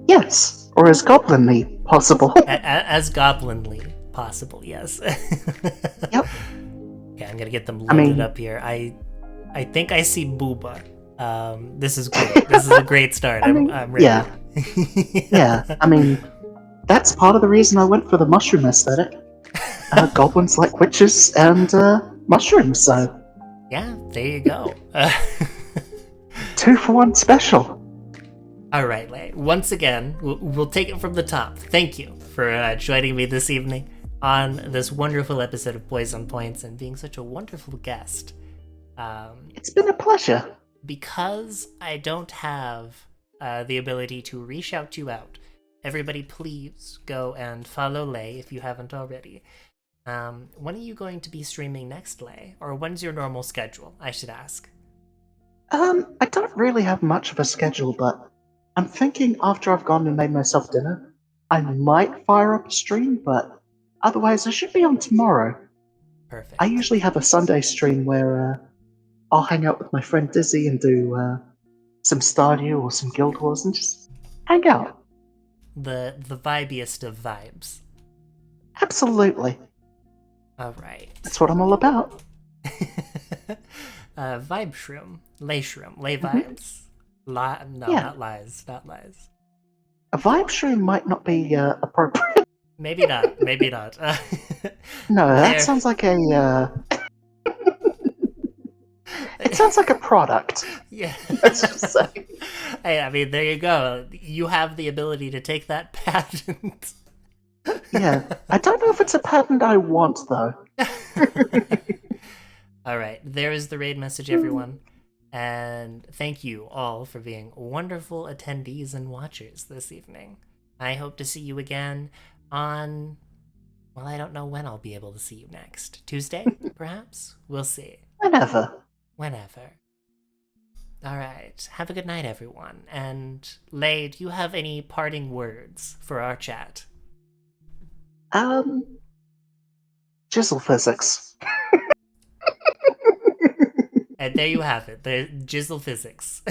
S3: Yes, or as goblinly possible.
S2: As goblinly possible, yes.
S3: Yep.
S2: Okay, I'm gonna get them loaded up here. I think I see Booba. This is great. This is a great start. I'm ready.
S3: Yeah. Yeah, I mean, that's part of the reason I went for the mushroom aesthetic. Goblins like witches and mushrooms, so
S2: Yeah, there you go.
S3: 2-for-1 special.
S2: All right, Lei. Once again, we'll take it from the top. Thank you for joining me this evening on this wonderful episode of Poison Points and being such a wonderful guest.
S3: It's been a pleasure.
S2: Because I don't have the ability to re-shout you out, everybody please go and follow Lei if you haven't already. When are you going to be streaming next, Lei? Or when's your normal schedule, I should ask?
S3: I don't really have much of a schedule, but I'm thinking after I've gone and made myself dinner, I might fire up a stream, but otherwise I should be on tomorrow.
S2: Perfect.
S3: I usually have a Sunday stream where I'll hang out with my friend Dizzy and do some Stardew or some Guild Wars and just hang out.
S2: The vibiest of vibes.
S3: Absolutely.
S2: All right.
S3: That's what I'm all about.
S2: Vibeshroom. Leiishroom. Lei vibes. No,
S3: Yeah.
S2: not lies. Not lies.
S3: A vibe stream might not be appropriate.
S2: Maybe not. Maybe not.
S3: No, that
S2: There.
S3: sounds like a. It sounds like a product.
S2: Yeah.
S3: Let's just say.
S2: Hey, I mean, there you go. You have the ability to take that patent.
S3: Yeah, I don't know if it's a patent I want though.
S2: All right, there is the raid message, everyone. And thank you all for being wonderful attendees and watchers this evening. I hope to see you again on... Well, I don't know when I'll be able to see you next. Tuesday, perhaps? We'll see.
S3: Whenever.
S2: Whenever. All right. Have a good night, everyone. And Lei, do you have any parting words for our chat?
S3: Jizzle physics.
S2: And there you have it. The Jizzle physics.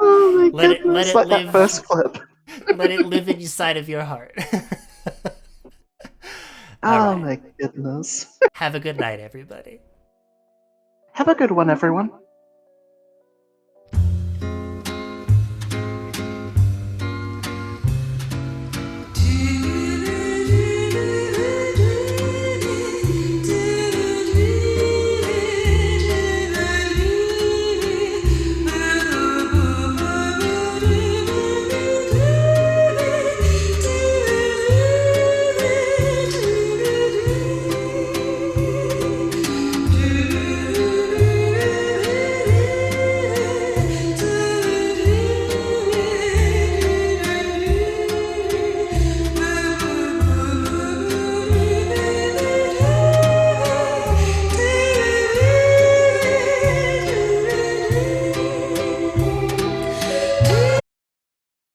S3: Oh my
S2: Let it
S3: goodness,
S2: live.
S3: like that first clip.
S2: Let it live inside of your heart.
S3: Oh
S2: right.
S3: my goodness.
S2: Have a good night, everybody.
S3: Have a good one, everyone.